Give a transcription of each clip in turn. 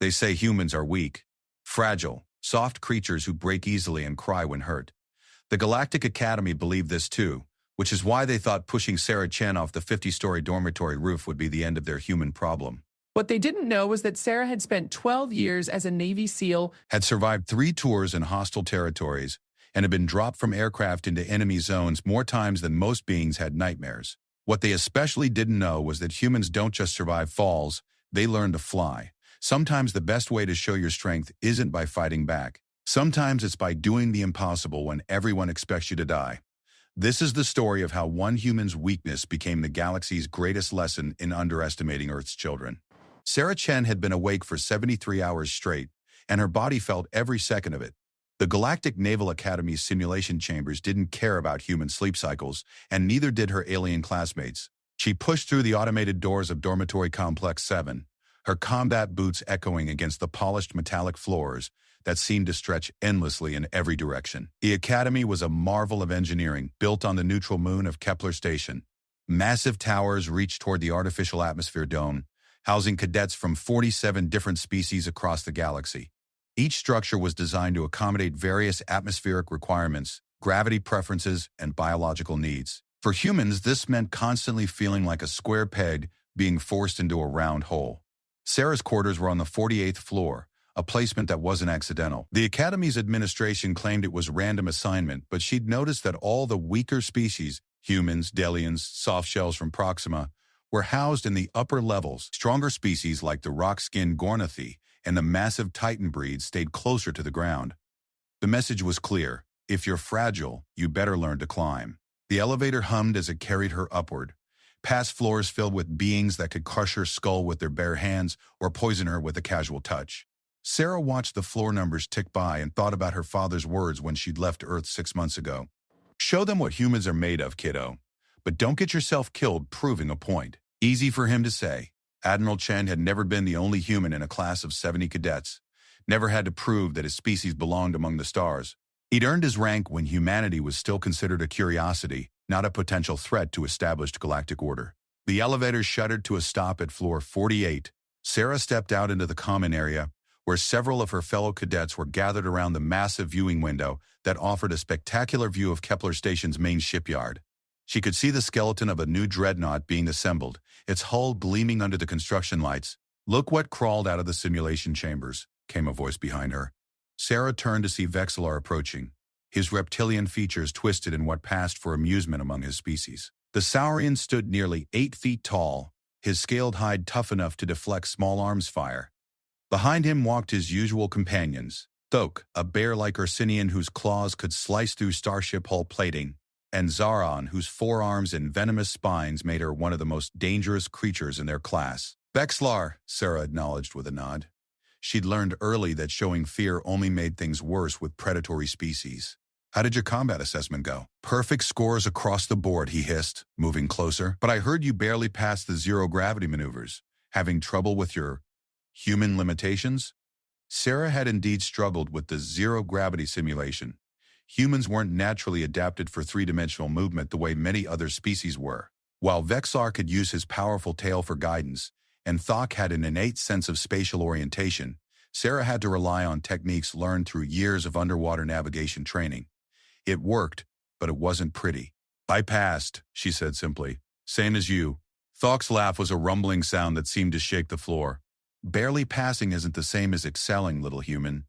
They say humans are weak, fragile, soft creatures who break easily and cry when hurt. The Galactic Academy believed this too, which is why they thought pushing Sarah Chen off the 50-story dormitory roof would be the end of their human problem. What they didn't know was that Sarah had spent 12 years as a Navy SEAL, Had survived 3 tours in hostile territories, and had been dropped from aircraft into enemy zones more times than most beings had nightmares. What they especially didn't know was that humans don't just survive falls, they learn to fly. Sometimes the best way to show your strength isn't by fighting back. Sometimes it's by doing the impossible when everyone expects you to die. This is the story of how one human's weakness became the galaxy's greatest lesson in underestimating Earth's children. Sarah Chen had been awake for 73 hours straight, and her body felt every second of it. The Galactic Naval Academy's simulation chambers didn't care about human sleep cycles, and neither did her alien classmates. She pushed through the automated doors of Dormitory Complex 7, her combat boots echoing against the polished metallic floors that seemed to stretch endlessly in every direction. The Academy was a marvel of engineering, built on the neutral moon of Kepler Station. Massive towers reached toward the artificial atmosphere dome, housing cadets from 47 different species across the galaxy. Each structure was designed to accommodate various atmospheric requirements, gravity preferences, and biological needs. For humans, this meant constantly feeling like a square peg being forced into a round hole. Sarah's quarters were on the 48th floor, a placement that wasn't accidental. The Academy's administration claimed it was random assignment, but she'd noticed that all the weaker species, humans, Delians, softshells from Proxima, were housed in the upper levels. Stronger species like the rock-skinned Gornathi and the massive Titan breed stayed closer to the ground. The message was clear: if you're fragile, you better learn to climb. The elevator hummed as it carried her upward, past floors filled with beings that could crush her skull with their bare hands or poison her with a casual touch. Sarah watched the floor numbers tick by and thought about her father's words when she'd left Earth 6 months ago. Show them what humans are made of, kiddo. But don't get yourself killed proving a point. Easy for him to say. Admiral Chen had never been the only human in a class of 70 cadets, never had to prove that his species belonged among the stars. He'd earned his rank when humanity was still considered a curiosity, not a potential threat to established galactic order. The elevator shuddered to a stop at floor 48. Sarah stepped out into the common area, where several of her fellow cadets were gathered around the massive viewing window that offered a spectacular view of Kepler Station's main shipyard. She could see the skeleton of a new dreadnought being assembled, its hull gleaming under the construction lights. "Look what crawled out of the simulation chambers," came a voice behind her. Sarah turned to see Vexillar approaching, his reptilian features twisted in what passed for amusement among his species. The Saurian stood nearly 8 feet tall, his scaled hide tough enough to deflect small arms fire. Behind him walked his usual companions, Thok, a bear-like Ursinian whose claws could slice through starship hull plating, and Zaron, whose forearms and venomous spines made her one of the most dangerous creatures in their class. "Vexillar," Sarah acknowledged with a nod. She'd learned early that showing fear only made things worse with predatory species. "How did your combat assessment go?" "Perfect scores across the board," he hissed, moving closer. "But I heard you barely passed the zero-gravity maneuvers. Having trouble with your human limitations?" Sarah had indeed struggled with the zero-gravity simulation. Humans weren't naturally adapted for 3-dimensional movement the way many other species were. While Vexillar could use his powerful tail for guidance, and Thok had an innate sense of spatial orientation, Sarah had to rely on techniques learned through years of underwater navigation training. It worked, but it wasn't pretty. "I passed," she said simply. "Same as you." Thok's laugh was a rumbling sound that seemed to shake the floor. "Barely passing isn't the same as excelling, little human.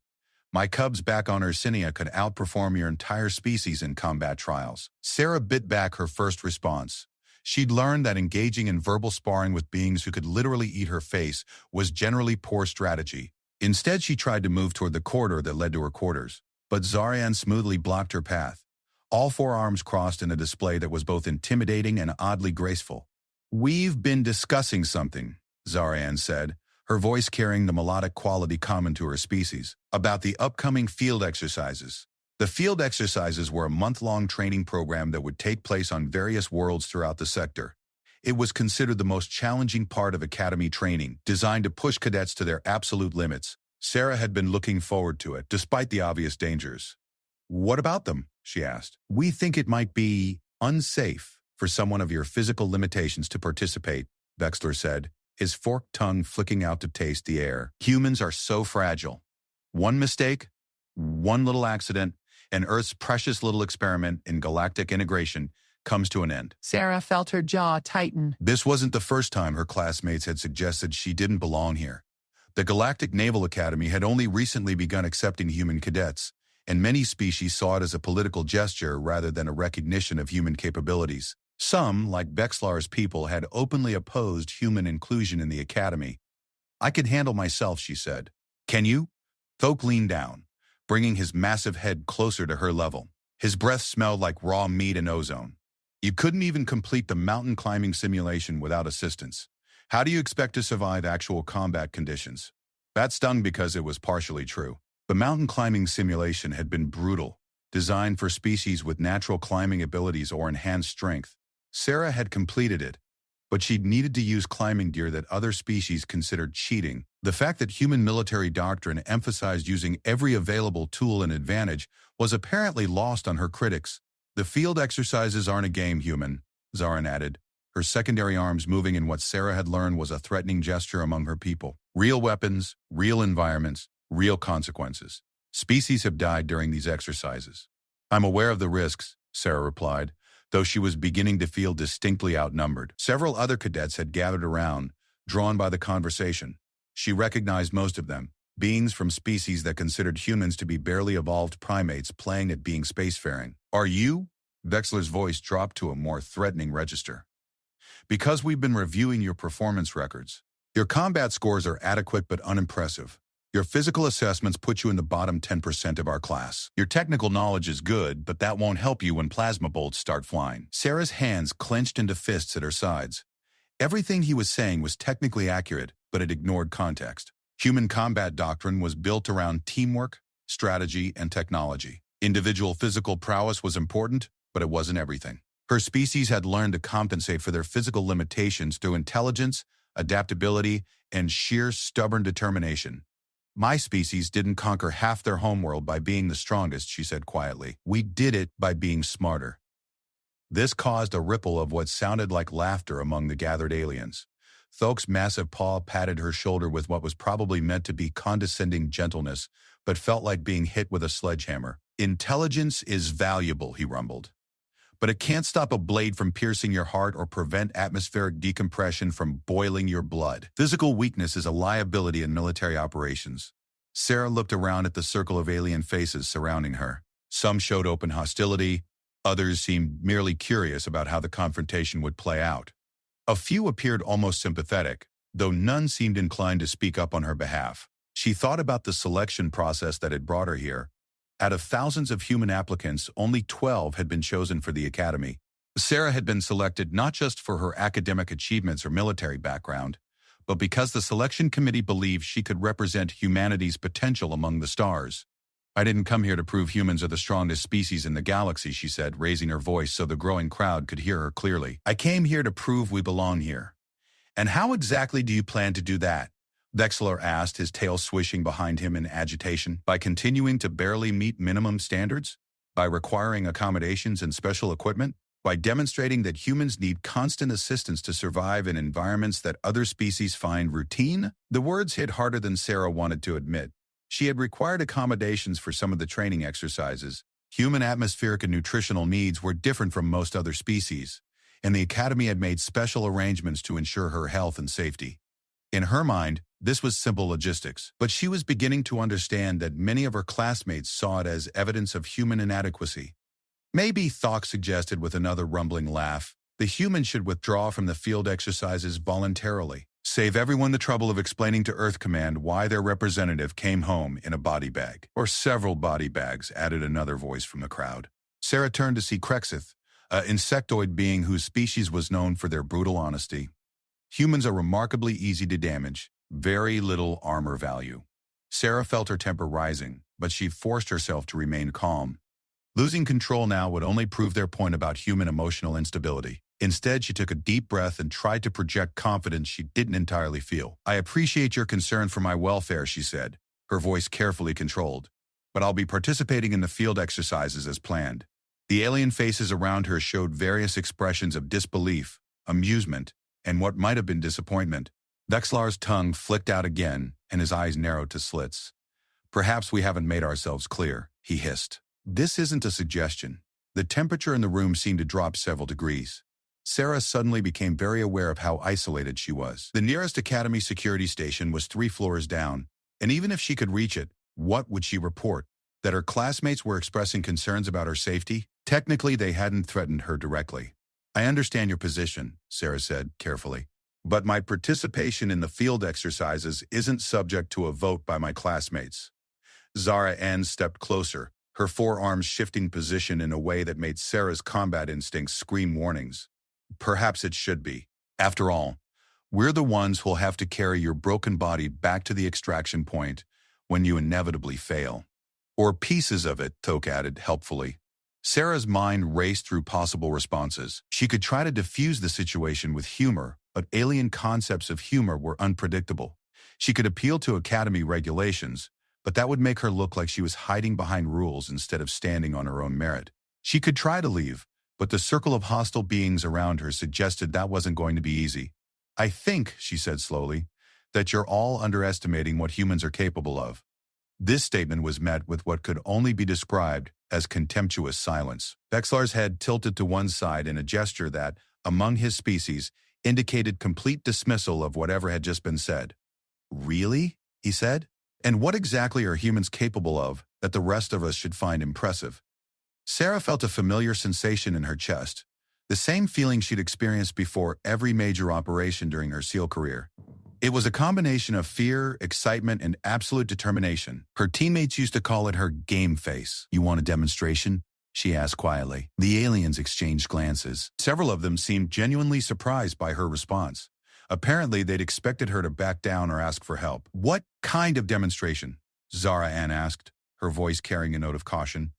My cubs back on Ursinia could outperform your entire species in combat trials." Sarah bit back her first response. She'd learned that engaging in verbal sparring with beings who could literally eat her face was generally poor strategy. Instead, she tried to move toward the corridor that led to her quarters. But Zarian smoothly blocked her path. All 4 arms crossed in a display that was both intimidating and oddly graceful. "We've been discussing something," Zarian said, her voice carrying the melodic quality common to her species, "about the upcoming field exercises." The field exercises were a month-long training program that would take place on various worlds throughout the sector. It was considered the most challenging part of academy training, designed to push cadets to their absolute limits. Sarah had been looking forward to it, despite the obvious dangers. "What about them?" she asked. "We think it might be unsafe for someone of your physical limitations to participate," Vexillar said, his forked tongue flicking out to taste the air. Humans are so fragile. One mistake, one little accident, and Earth's precious little experiment in galactic integration comes to an end. Sarah felt her jaw tighten. This wasn't the first time her classmates had suggested she didn't belong here. The Galactic Naval Academy had only recently begun accepting human cadets, and many species saw it as a political gesture rather than a recognition of human capabilities. Some, like Bexlar's people, had openly opposed human inclusion in the academy. "I could handle myself," she said. "Can you?" Thoke leaned down, bringing his massive head closer to her level. His breath smelled like raw meat and ozone. "You couldn't even complete the mountain climbing simulation without assistance. How do you expect to survive actual combat conditions?" That stung because it was partially true. The mountain climbing simulation had been brutal, designed for species with natural climbing abilities or enhanced strength. Sarah had completed it, but she'd needed to use climbing gear that other species considered cheating. The fact that human military doctrine emphasized using every available tool and advantage was apparently lost on her critics. "The field exercises aren't a game, human," Zarin added, her secondary arms moving in what Sarah had learned was a threatening gesture among her people. "Real weapons, real environments, real consequences. Species have died during these exercises." "I'm aware of the risks," Sarah replied, though she was beginning to feel distinctly outnumbered. Several other cadets had gathered around, drawn by the conversation. She recognized most of them, beings from species that considered humans to be barely evolved primates playing at being spacefaring. "Are you?" Vexler's voice dropped to a more threatening register. "Because we've been reviewing your performance records. Your combat scores are adequate but unimpressive. Your physical assessments put you in the bottom 10% of our class. Your technical knowledge is good, but that won't help you when plasma bolts start flying." Sarah's hands clenched into fists at her sides. Everything he was saying was technically accurate, but it ignored context. Human combat doctrine was built around teamwork, strategy, and technology. Individual physical prowess was important, but it wasn't everything. Her species had learned to compensate for their physical limitations through intelligence, adaptability, and sheer stubborn determination. "My species didn't conquer half their homeworld by being the strongest," she said quietly. "We did it by being smarter." This caused a ripple of what sounded like laughter among the gathered aliens. Thoke's massive paw patted her shoulder with what was probably meant to be condescending gentleness, but felt like being hit with a sledgehammer. "Intelligence is valuable," he rumbled. "But it can't stop a blade from piercing your heart or prevent atmospheric decompression from boiling your blood. Physical weakness is a liability in military operations." Sarah looked around at the circle of alien faces surrounding her. Some showed open hostility, others seemed merely curious about how the confrontation would play out. A few appeared almost sympathetic, though none seemed inclined to speak up on her behalf. She thought about the selection process that had brought her here. Out of thousands of human applicants, only 12 had been chosen for the academy. Sarah had been selected not just for her academic achievements or military background, but because the selection committee believed she could represent humanity's potential among the stars. "I didn't come here to prove humans are the strongest species in the galaxy," she said, raising her voice so the growing crowd could hear her clearly. "I came here to prove we belong here." "And how exactly do you plan to do that?" Vexler asked, his tail swishing behind him in agitation. "By continuing to barely meet minimum standards? By requiring accommodations and special equipment? By demonstrating that humans need constant assistance to survive in environments that other species find routine?" The words hit harder than Sarah wanted to admit. She had required accommodations for some of the training exercises. Human atmospheric and nutritional needs were different from most other species, and the Academy had made special arrangements to ensure her health and safety. In her mind, this was simple logistics, but she was beginning to understand that many of her classmates saw it as evidence of human inadequacy. "Maybe," Thok suggested with another rumbling laugh, "the humans should withdraw from the field exercises voluntarily. Save everyone the trouble of explaining to Earth Command why their representative came home in a body bag." "Or several body bags," added another voice from the crowd. Sarah turned to see Krexith, an insectoid being whose species was known for their brutal honesty. "Humans are remarkably easy to damage, very little armor value." Sarah felt her temper rising, but she forced herself to remain calm. Losing control now would only prove their point about human emotional instability. Instead, she took a deep breath and tried to project confidence she didn't entirely feel. "I appreciate your concern for my welfare," she said, her voice carefully controlled. "But I'll be participating in the field exercises as planned." The alien faces around her showed various expressions of disbelief, amusement, and what might have been disappointment. Vexlar's tongue flicked out again, and his eyes narrowed to slits. Perhaps we haven't made ourselves clear, he hissed. This isn't a suggestion. The temperature in the room seemed to drop several degrees. Sarah suddenly became very aware of how isolated she was. The nearest Academy security station was 3 floors down, and even if she could reach it, what would she report? That her classmates were expressing concerns about her safety? Technically, they hadn't threatened her directly. I understand your position, Sarah said carefully. But my participation in the field exercises isn't subject to a vote by my classmates. Zara Ann stepped closer, her forearms shifting position in a way that made Sarah's combat instincts scream warnings. Perhaps it should be. After all, we're the ones who'll have to carry your broken body back to the extraction point when you inevitably fail. Or pieces of it, Toke added helpfully. Sarah's mind raced through possible responses. She could try to diffuse the situation with humor, but alien concepts of humor were unpredictable. She could appeal to Academy regulations, but that would make her look like she was hiding behind rules instead of standing on her own merit. She could try to leave, but the circle of hostile beings around her suggested that wasn't going to be easy. I think, she said slowly, that you're all underestimating what humans are capable of. This statement was met with what could only be described as contemptuous silence. Vexlar's head tilted to one side in a gesture that, among his species, indicated complete dismissal of whatever had just been said. Really? He said. And what exactly are humans capable of that the rest of us should find impressive? Sarah felt a familiar sensation in her chest, the same feeling she'd experienced before every major operation during her SEAL career. It was a combination of fear, excitement, and absolute determination. Her teammates used to call it her game face. You want a demonstration? She asked quietly. The aliens exchanged glances. Several of them seemed genuinely surprised by her response. Apparently, they'd expected her to back down or ask for help. What kind of demonstration? Zara Ann asked, her voice carrying a note of caution.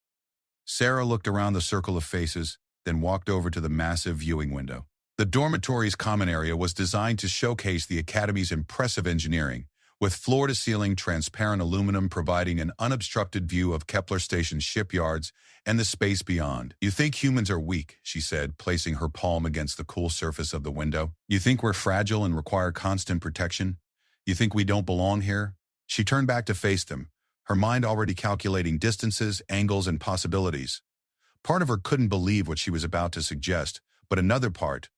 Sarah looked around the circle of faces, then walked over to the massive viewing window. The dormitory's common area was designed to showcase the Academy's impressive engineering, with floor-to-ceiling transparent aluminum providing an unobstructed view of Kepler Station's shipyards and the space beyond. You think humans are weak, she said, placing her palm against the cool surface of the window. You think we're fragile and require constant protection? You think we don't belong here? She turned back to face them, her mind already calculating distances, angles, and possibilities. Part of her couldn't believe what she was about to suggest, but another part,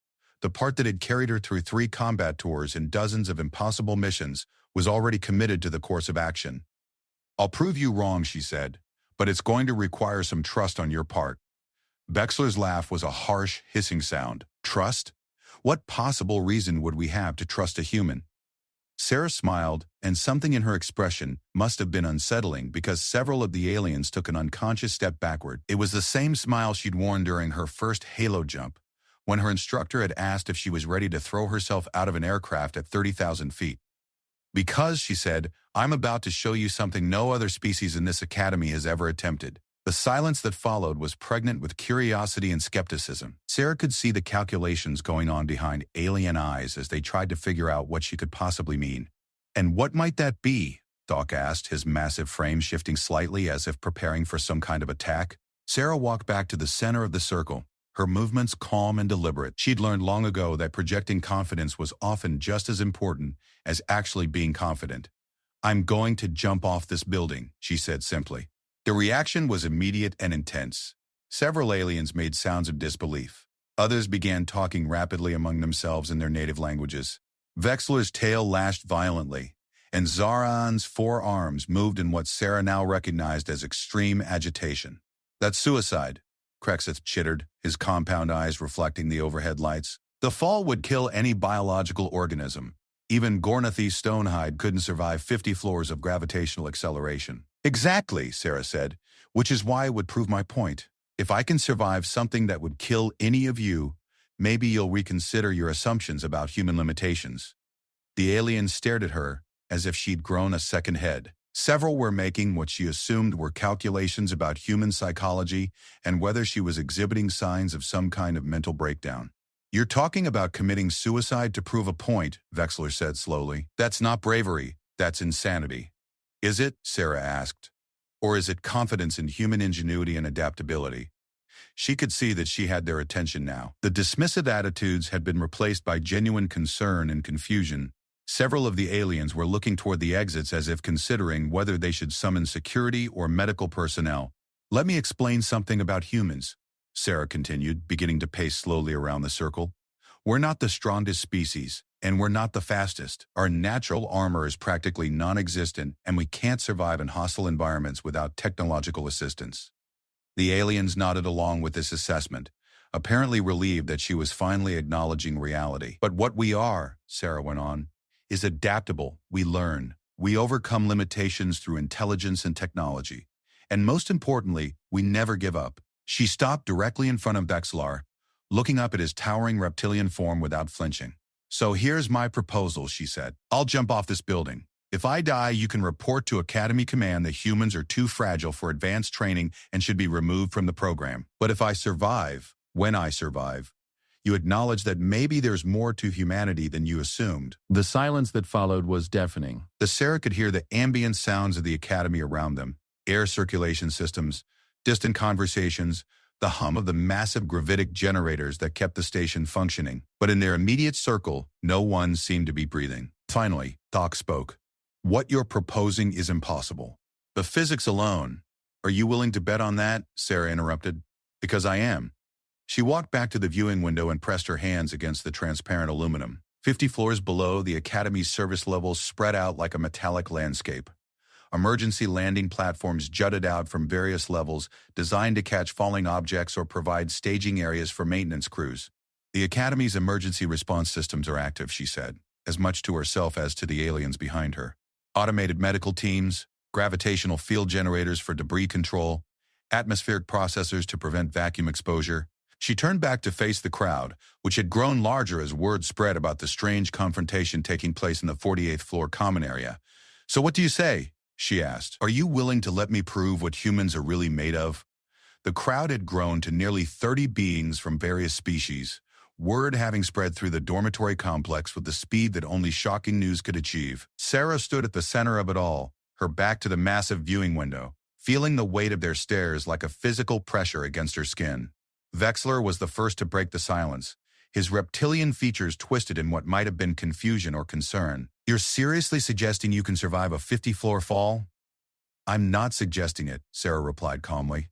the part that had carried her through 3 combat tours and dozens of impossible missions, was already committed to the course of action. I'll prove you wrong, she said, but it's going to require some trust on your part. Vexlar's laugh was a harsh, hissing sound. Trust? What possible reason would we have to trust a human? Sarah smiled, and something in her expression must have been unsettling because several of the aliens took an unconscious step backward. It was the same smile she'd worn during her first Halo jump, when her instructor had asked if she was ready to throw herself out of an aircraft at 30,000 feet. Because, she said, I'm about to show you something no other species in this academy has ever attempted. The silence that followed was pregnant with curiosity and skepticism. Sarah could see the calculations going on behind alien eyes as they tried to figure out what she could possibly mean. And what might that be? Doc asked, his massive frame shifting slightly as if preparing for some kind of attack. Sarah walked back to the center of the circle, her movements calm and deliberate. She'd learned long ago that projecting confidence was often just as important as actually being confident. I'm going to jump off this building, she said simply. The reaction was immediate and intense. Several aliens made sounds of disbelief. Others began talking rapidly among themselves in their native languages. Vexlar's tail lashed violently, and Zaran's forearms moved in what Sarah now recognized as extreme agitation. That's suicide, Krexith chittered, his compound eyes reflecting the overhead lights. The fall would kill any biological organism. Even Gornathy Stonehide couldn't survive 50 floors of gravitational acceleration. Exactly, Sarah said, which is why it would prove my point. If I can survive something that would kill any of you, maybe you'll reconsider your assumptions about human limitations. The aliens stared at her as if she'd grown a second head. Several were making what she assumed were calculations about human psychology and whether she was exhibiting signs of some kind of mental breakdown. You're talking about committing suicide to prove a point, Vexlar said slowly. That's not bravery, that's insanity. Is it? Sarah asked. Or is it confidence in human ingenuity and adaptability? She could see that she had their attention now. The dismissive attitudes had been replaced by genuine concern and confusion, Several of the aliens were looking toward the exits as if considering whether they should summon security or medical personnel. Let me explain something about humans, Sarah continued, beginning to pace slowly around the circle. We're not the strongest species, and we're not the fastest. Our natural armor is practically non-existent, and we can't survive in hostile environments without technological assistance. The aliens nodded along with this assessment, apparently relieved that she was finally acknowledging reality. But what we are, Sarah went on, is adaptable. We learn. We overcome limitations through intelligence and technology. And most importantly, we never give up. She stopped directly in front of Vexlar, looking up at his towering reptilian form without flinching. So here's my proposal, she said. I'll jump off this building. If I die, you can report to Academy Command that humans are too fragile for advanced training and should be removed from the program. But if I survive, when I survive, you acknowledge that maybe there's more to humanity than you assumed. The silence that followed was deafening. Sarah could hear the ambient sounds of the Academy around them, air circulation systems, distant conversations, the hum of the massive gravitic generators that kept the station functioning. But in their immediate circle, no one seemed to be breathing. Finally, Doc spoke. What you're proposing is impossible. The physics alone. Are you willing to bet on that? Sarah interrupted. Because I am. She walked back to the viewing window and pressed her hands against the transparent aluminum. 50 floors below, the Academy's service levels spread out like a metallic landscape. Emergency landing platforms jutted out from various levels, designed to catch falling objects or provide staging areas for maintenance crews. The Academy's emergency response systems are active, she said, as much to herself as to the aliens behind her. Automated medical teams, gravitational field generators for debris control, atmospheric processors to prevent vacuum exposure. She turned back to face the crowd, which had grown larger as word spread about the strange confrontation taking place in the 48th floor common area. So what do you say? She asked. Are you willing to let me prove what humans are really made of? The crowd had grown to nearly 30 beings from various species, word having spread through the dormitory complex with the speed that only shocking news could achieve. Sarah stood at the center of it all, her back to the massive viewing window, feeling the weight of their stares like a physical pressure against her skin. Vexlar was the first to break the silence, his reptilian features twisted in what might have been confusion or concern. You're seriously suggesting you can survive a 50-floor fall? I'm not suggesting it, Sarah replied calmly.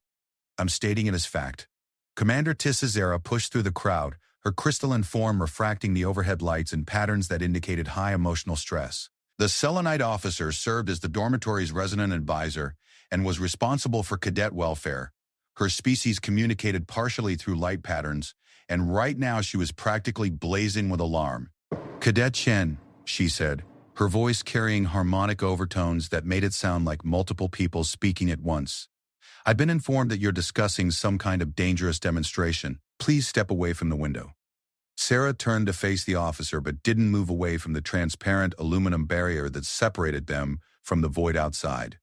I'm stating it as fact. Commander Tisazera pushed through the crowd, her crystalline form refracting the overhead lights in patterns that indicated high emotional stress. The Selenite officer served as the dormitory's resident advisor and was responsible for cadet welfare. Her species communicated partially through light patterns, and right now she was practically blazing with alarm. Cadet Chen, she said, her voice carrying harmonic overtones that made it sound like multiple people speaking at once. I've been informed that you're discussing some kind of dangerous demonstration. Please step away from the window. Sarah turned to face the officer but didn't move away from the transparent aluminum barrier that separated them from the void outside.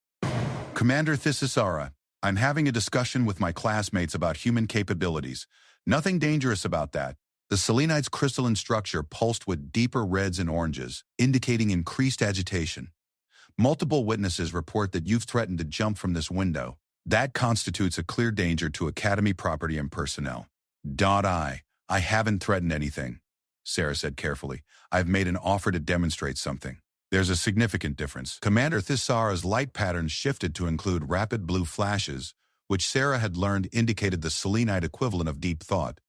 Commander Thisasara, I'm having a discussion with my classmates about human capabilities. Nothing dangerous about that. The selenite's crystalline structure pulsed with deeper reds and oranges, indicating increased agitation. Multiple witnesses report that you've threatened to jump from this window. That constitutes a clear danger to Academy property and personnel. I haven't threatened anything, Sarah said carefully. I've made an offer to demonstrate something. There's a significant difference. Commander Thisara's light patterns shifted to include rapid blue flashes, which Sarah had learned indicated the selenite equivalent of deep thought.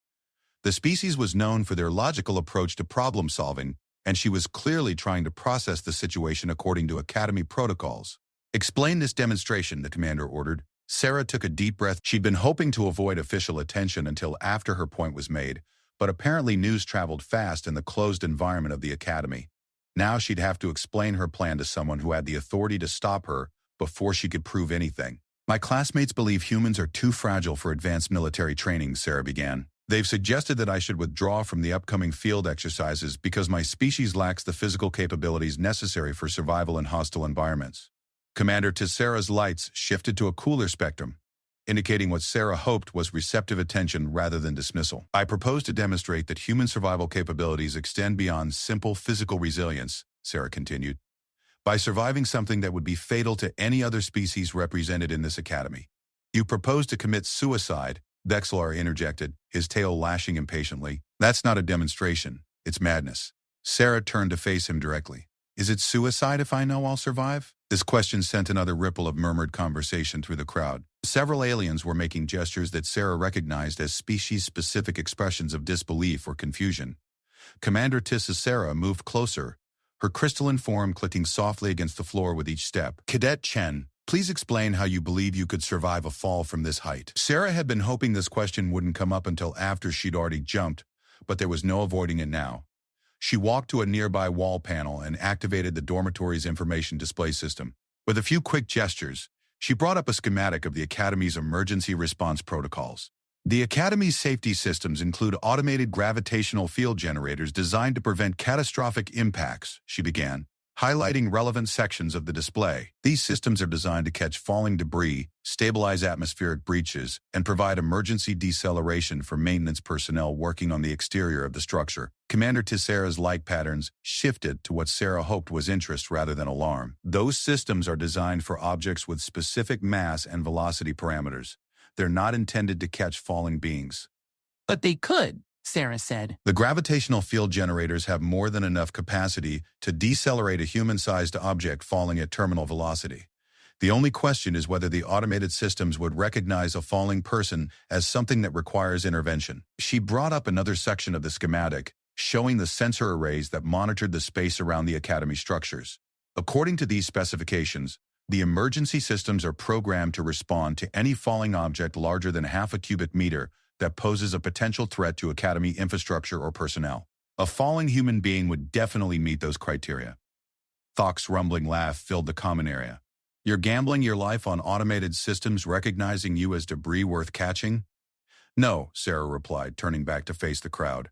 The species was known for their logical approach to problem solving, and she was clearly trying to process the situation according to Academy protocols. Explain this demonstration, the commander ordered. Sarah took a deep breath. She'd been hoping to avoid official attention until after her point was made, but apparently news traveled fast in the closed environment of the Academy. Now she'd have to explain her plan to someone who had the authority to stop her before she could prove anything. My classmates believe humans are too fragile for advanced military training, Sarah began. They've suggested that I should withdraw from the upcoming field exercises because my species lacks the physical capabilities necessary for survival in hostile environments. Commander Tissera's lights shifted to a cooler spectrum, indicating what Sarah hoped was receptive attention rather than dismissal. I propose to demonstrate that human survival capabilities extend beyond simple physical resilience, Sarah continued, by surviving something that would be fatal to any other species represented in this academy. You propose to commit suicide, Vexlar interjected, his tail lashing impatiently. That's not a demonstration, it's madness. Sarah turned to face him directly. Is it suicide if I know I'll survive? This question sent another ripple of murmured conversation through the crowd. Several aliens were making gestures that Sarah recognized as species-specific expressions of disbelief or confusion. Commander Sarah moved closer, her crystalline form clicking softly against the floor with each step. Cadet Chen, please explain how you believe you could survive a fall from this height. Sarah had been hoping this question wouldn't come up until after she'd already jumped, but there was no avoiding it now. She walked to a nearby wall panel and activated the dormitory's information display system. With a few quick gestures, she brought up a schematic of the Academy's emergency response protocols. The Academy's safety systems include automated gravitational field generators designed to prevent catastrophic impacts, she began, highlighting relevant sections of the display. These systems are designed to catch falling debris, stabilize atmospheric breaches, and provide emergency deceleration for maintenance personnel working on the exterior of the structure. Commander Sarah's light patterns shifted to what Sarah hoped was interest rather than alarm. Those systems are designed for objects with specific mass and velocity parameters. They're not intended to catch falling beings. But they could, Sarah said. The gravitational field generators have more than enough capacity to decelerate a human-sized object falling at terminal velocity. The only question is whether the automated systems would recognize a falling person as something that requires intervention. She brought up another section of the schematic, showing the sensor arrays that monitored the space around the Academy structures. According to these specifications, the emergency systems are programmed to respond to any falling object larger than half a cubic meter that poses a potential threat to Academy infrastructure or personnel. A falling human being would definitely meet those criteria. Thok's rumbling laugh filled the common area. You're gambling your life on automated systems recognizing you as debris worth catching? No, Sarah replied, turning back to face the crowd.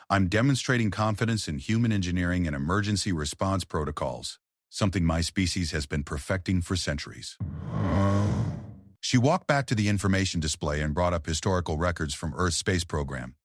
I'm demonstrating confidence in human engineering and emergency response protocols, something my species has been perfecting for centuries. She walked back to the information display and brought up historical records from Earth's space program.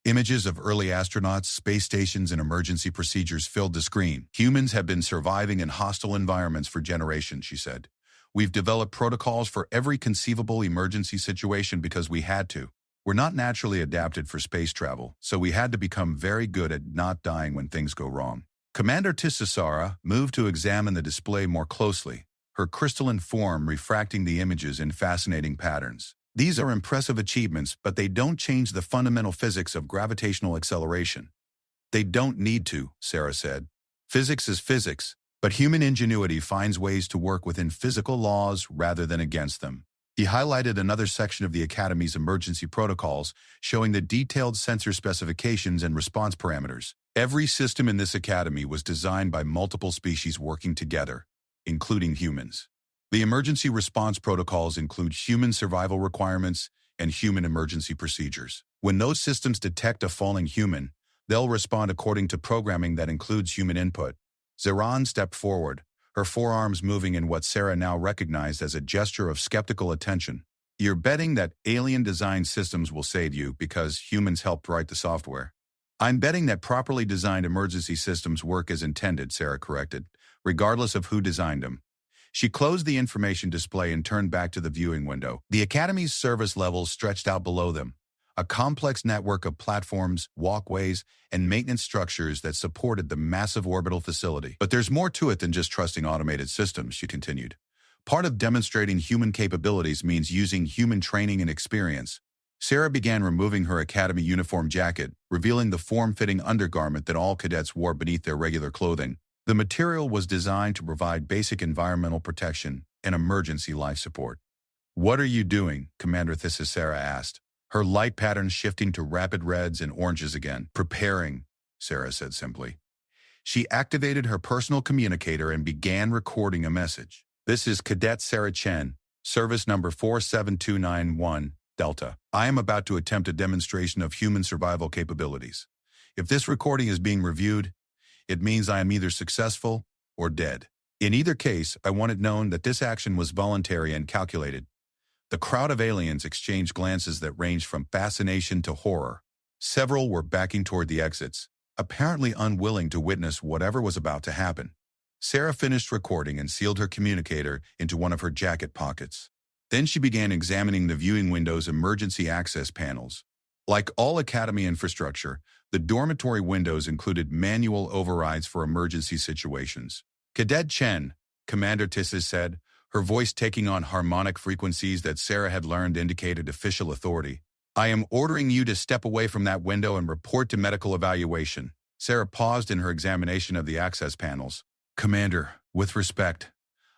Images of early astronauts, space stations, and emergency procedures filled the screen. Humans have been surviving in hostile environments for generations, she said. We've developed protocols for every conceivable emergency situation because we had to. We're not naturally adapted for space travel, so we had to become very good at not dying when things go wrong. Commander Sarah moved to examine the display more closely, her crystalline form refracting the images in fascinating patterns. These are impressive achievements, but they don't change the fundamental physics of gravitational acceleration. They don't need to, Sarah said. Physics is physics, but human ingenuity finds ways to work within physical laws rather than against them. He highlighted another section of the Academy's emergency protocols, showing the detailed sensor specifications and response parameters. Every system in this academy was designed by multiple species working together, including humans. The emergency response protocols include human survival requirements and human emergency procedures. When those systems detect a falling human, they'll respond according to programming that includes human input. Zeran stepped forward, her forearms moving in what Sarah now recognized as a gesture of skeptical attention. You're betting that alien-designed systems will save you because humans helped write the software. I'm betting that properly designed emergency systems work as intended, Sarah corrected, regardless of who designed them. She closed the information display and turned back to the viewing window. The Academy's service levels stretched out below them, a complex network of platforms, walkways, and maintenance structures that supported the massive orbital facility. But there's more to it than just trusting automated systems, she continued. Part of demonstrating human capabilities means using human training and experience. Sarah began removing her Academy uniform jacket, revealing the form-fitting undergarment that all cadets wore beneath their regular clothing. The material was designed to provide basic environmental protection and emergency life support. What are you doing? Commander Sarah asked, her light patterns shifting to rapid reds and oranges again. Preparing, Sarah said simply. She activated her personal communicator and began recording a message. This is Cadet Sarah Chen, service number 47291, Delta. I am about to attempt a demonstration of human survival capabilities. If this recording is being reviewed, it means I am either successful or dead. In either case, I want it known that this action was voluntary and calculated. The crowd of aliens exchanged glances that ranged from fascination to horror. Several were backing toward the exits, apparently unwilling to witness whatever was about to happen. Sarah finished recording and sealed her communicator into one of her jacket pockets. Then she began examining the viewing window's emergency access panels. Like all Academy infrastructure, the dormitory windows included manual overrides for emergency situations. Cadet Chen, Commander Tisses said, her voice taking on harmonic frequencies that Sarah had learned indicated official authority. I am ordering you to step away from that window and report to medical evaluation. Sarah paused in her examination of the access panels. Commander, with respect,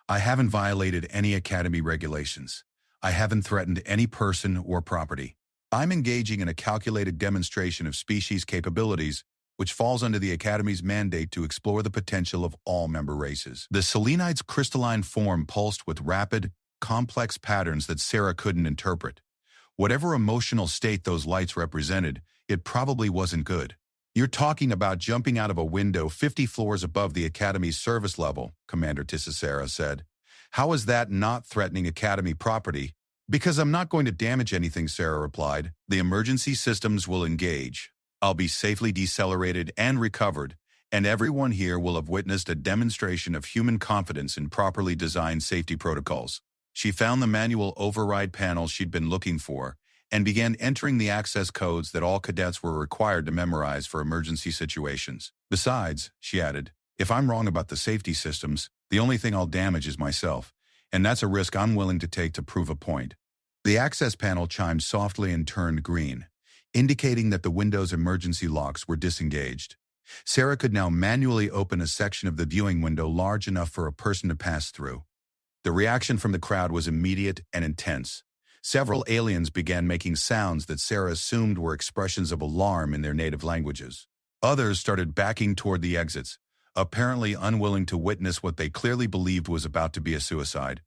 I haven't violated any Academy regulations. I haven't threatened any person or property. I'm engaging in a calculated demonstration of species capabilities, which falls under the Academy's mandate to explore the potential of all member races. The selenite's crystalline form pulsed with rapid, complex patterns that Sarah couldn't interpret. Whatever emotional state those lights represented, it probably wasn't good. You're talking about jumping out of a window 50 floors above the Academy's service level, Commander Tisserera said. How is that not threatening Academy property? Because I'm not going to damage anything, Sarah replied. The emergency systems will engage. I'll be safely decelerated and recovered, and everyone here will have witnessed a demonstration of human confidence in properly designed safety protocols. She found the manual override panel she'd been looking for and began entering the access codes that all cadets were required to memorize for emergency situations. Besides, she added, if I'm wrong about the safety systems, the only thing I'll damage is myself, and that's a risk I'm willing to take to prove a point. The access panel chimed softly and turned green, indicating that the window's emergency locks were disengaged. Sarah could now manually open a section of the viewing window large enough for a person to pass through. The reaction from the crowd was immediate and intense. Several aliens began making sounds that Sarah assumed were expressions of alarm in their native languages. Others started backing toward the exits, apparently unwilling to witness what they clearly believed was about to be a suicide.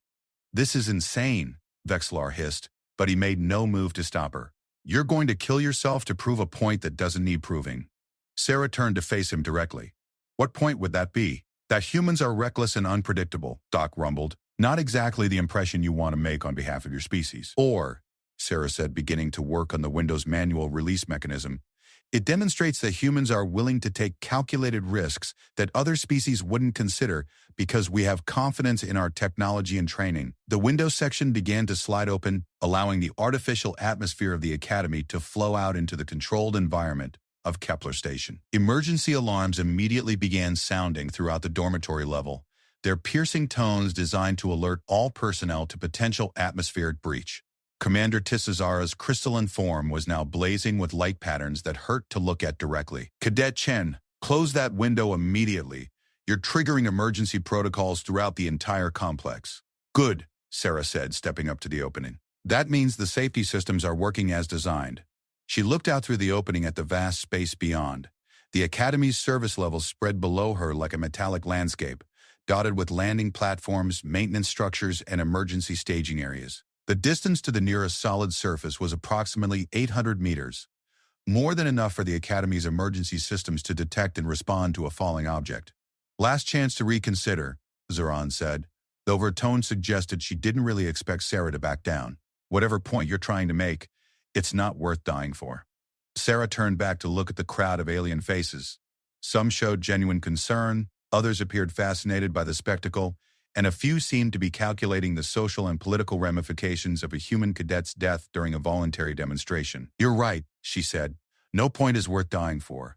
This is insane, Vexlar hissed, but he made no move to stop her. You're going to kill yourself to prove a point that doesn't need proving. Sarah turned to face him directly. What point would that be? That humans are reckless and unpredictable, Doc rumbled. Not exactly the impression you want to make on behalf of your species. Or, Sarah said, beginning to work on the Windows manual release mechanism, it demonstrates that humans are willing to take calculated risks that other species wouldn't consider because we have confidence in our technology and training. The Windows section began to slide open, allowing the artificial atmosphere of the Academy to flow out into the controlled environment of Kepler Station. Emergency alarms immediately began sounding throughout the dormitory level, their piercing tones designed to alert all personnel to potential atmospheric breach. Commander Tissazara's crystalline form was now blazing with light patterns that hurt to look at directly. Cadet Chen, close that window immediately. You're triggering emergency protocols throughout the entire complex. Good, Sarah said, stepping up to the opening. That means the safety systems are working as designed. She looked out through the opening at the vast space beyond. The Academy's service levels spread below her like a metallic landscape, dotted with landing platforms, maintenance structures, and emergency staging areas. The distance to the nearest solid surface was approximately 800 meters, more than enough for the Academy's emergency systems to detect and respond to a falling object. Last chance to reconsider, Zoran said, though her tone suggested she didn't really expect Sarah to back down. Whatever point you're trying to make, it's not worth dying for. Sarah turned back to look at the crowd of alien faces. Some showed genuine concern, others appeared fascinated by the spectacle, and a few seemed to be calculating the social and political ramifications of a human cadet's death during a voluntary demonstration. You're right, she said. No point is worth dying for.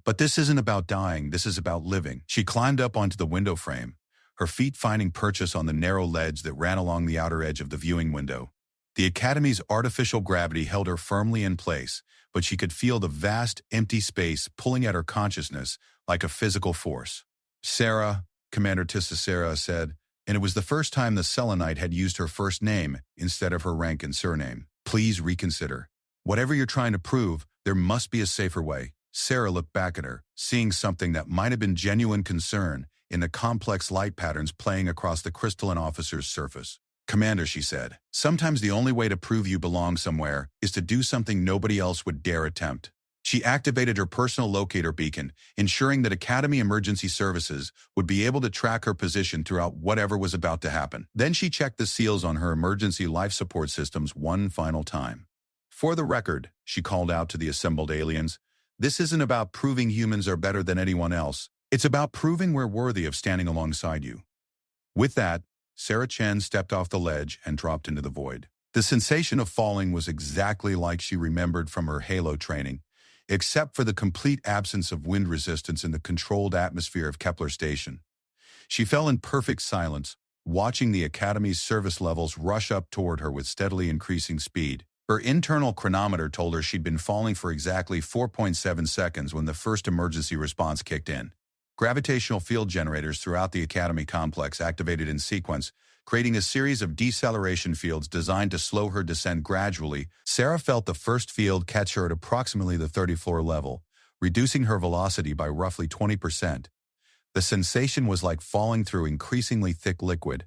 But this isn't about dying, this is about living. She climbed up onto the window frame, her feet finding purchase on the narrow ledge that ran along the outer edge of the viewing window. The Academy's artificial gravity held her firmly in place, but she could feel the vast, empty space pulling at her consciousness like a physical force. Sarah, Commander Tissacera said, and it was the first time the Selenite had used her first name instead of her rank and surname. Please reconsider. Whatever you're trying to prove, there must be a safer way. Sarah looked back at her, seeing something that might have been genuine concern in the complex light patterns playing across the crystalline officer's surface. Commander, she said, sometimes the only way to prove you belong somewhere is to do something nobody else would dare attempt. She activated her personal locator beacon, ensuring that Academy Emergency Services would be able to track her position throughout whatever was about to happen. Then she checked the seals on her emergency life support systems one final time. For the record, she called out to the assembled aliens, this isn't about proving humans are better than anyone else. It's about proving we're worthy of standing alongside you. With that, Sarah Chen stepped off the ledge and dropped into the void. The sensation of falling was exactly like she remembered from her Halo training, except for the complete absence of wind resistance in the controlled atmosphere of Kepler Station. She fell in perfect silence, watching the Academy's service levels rush up toward her with steadily increasing speed. Her internal chronometer told her she'd been falling for exactly 4.7 seconds when the first emergency response kicked in. Gravitational field generators throughout the Academy complex activated in sequence, creating a series of deceleration fields designed to slow her descent gradually. Sarah felt the first field catch her at approximately the 30th floor level, reducing her velocity by roughly 20%. The sensation was like falling through increasingly thick liquid,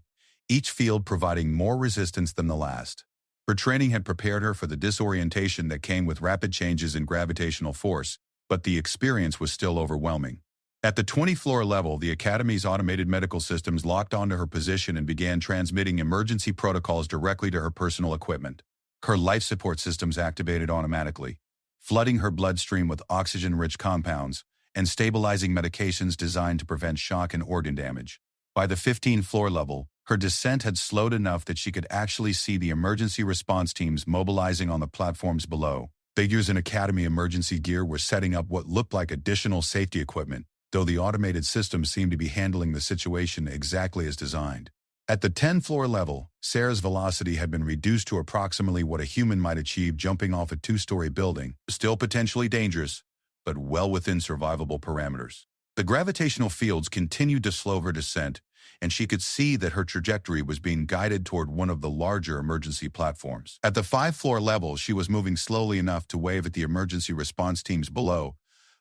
each field providing more resistance than the last. Her training had prepared her for the disorientation that came with rapid changes in gravitational force, but the experience was still overwhelming. At the 20th floor level, the Academy's automated medical systems locked onto her position and began transmitting emergency protocols directly to her personal equipment. Her life support systems activated automatically, flooding her bloodstream with oxygen-rich compounds and stabilizing medications designed to prevent shock and organ damage. By the 15th floor level, her descent had slowed enough that she could actually see the emergency response teams mobilizing on the platforms below. Figures in Academy emergency gear were setting up what looked like additional safety equipment, though the automated system seemed to be handling the situation exactly as designed. At the 10th floor level, Sarah's velocity had been reduced to approximately what a human might achieve jumping off a 2-story building, still potentially dangerous, but well within survivable parameters. The gravitational fields continued to slow her descent, and she could see that her trajectory was being guided toward one of the larger emergency platforms. At the 5th floor level, she was moving slowly enough to wave at the emergency response teams below,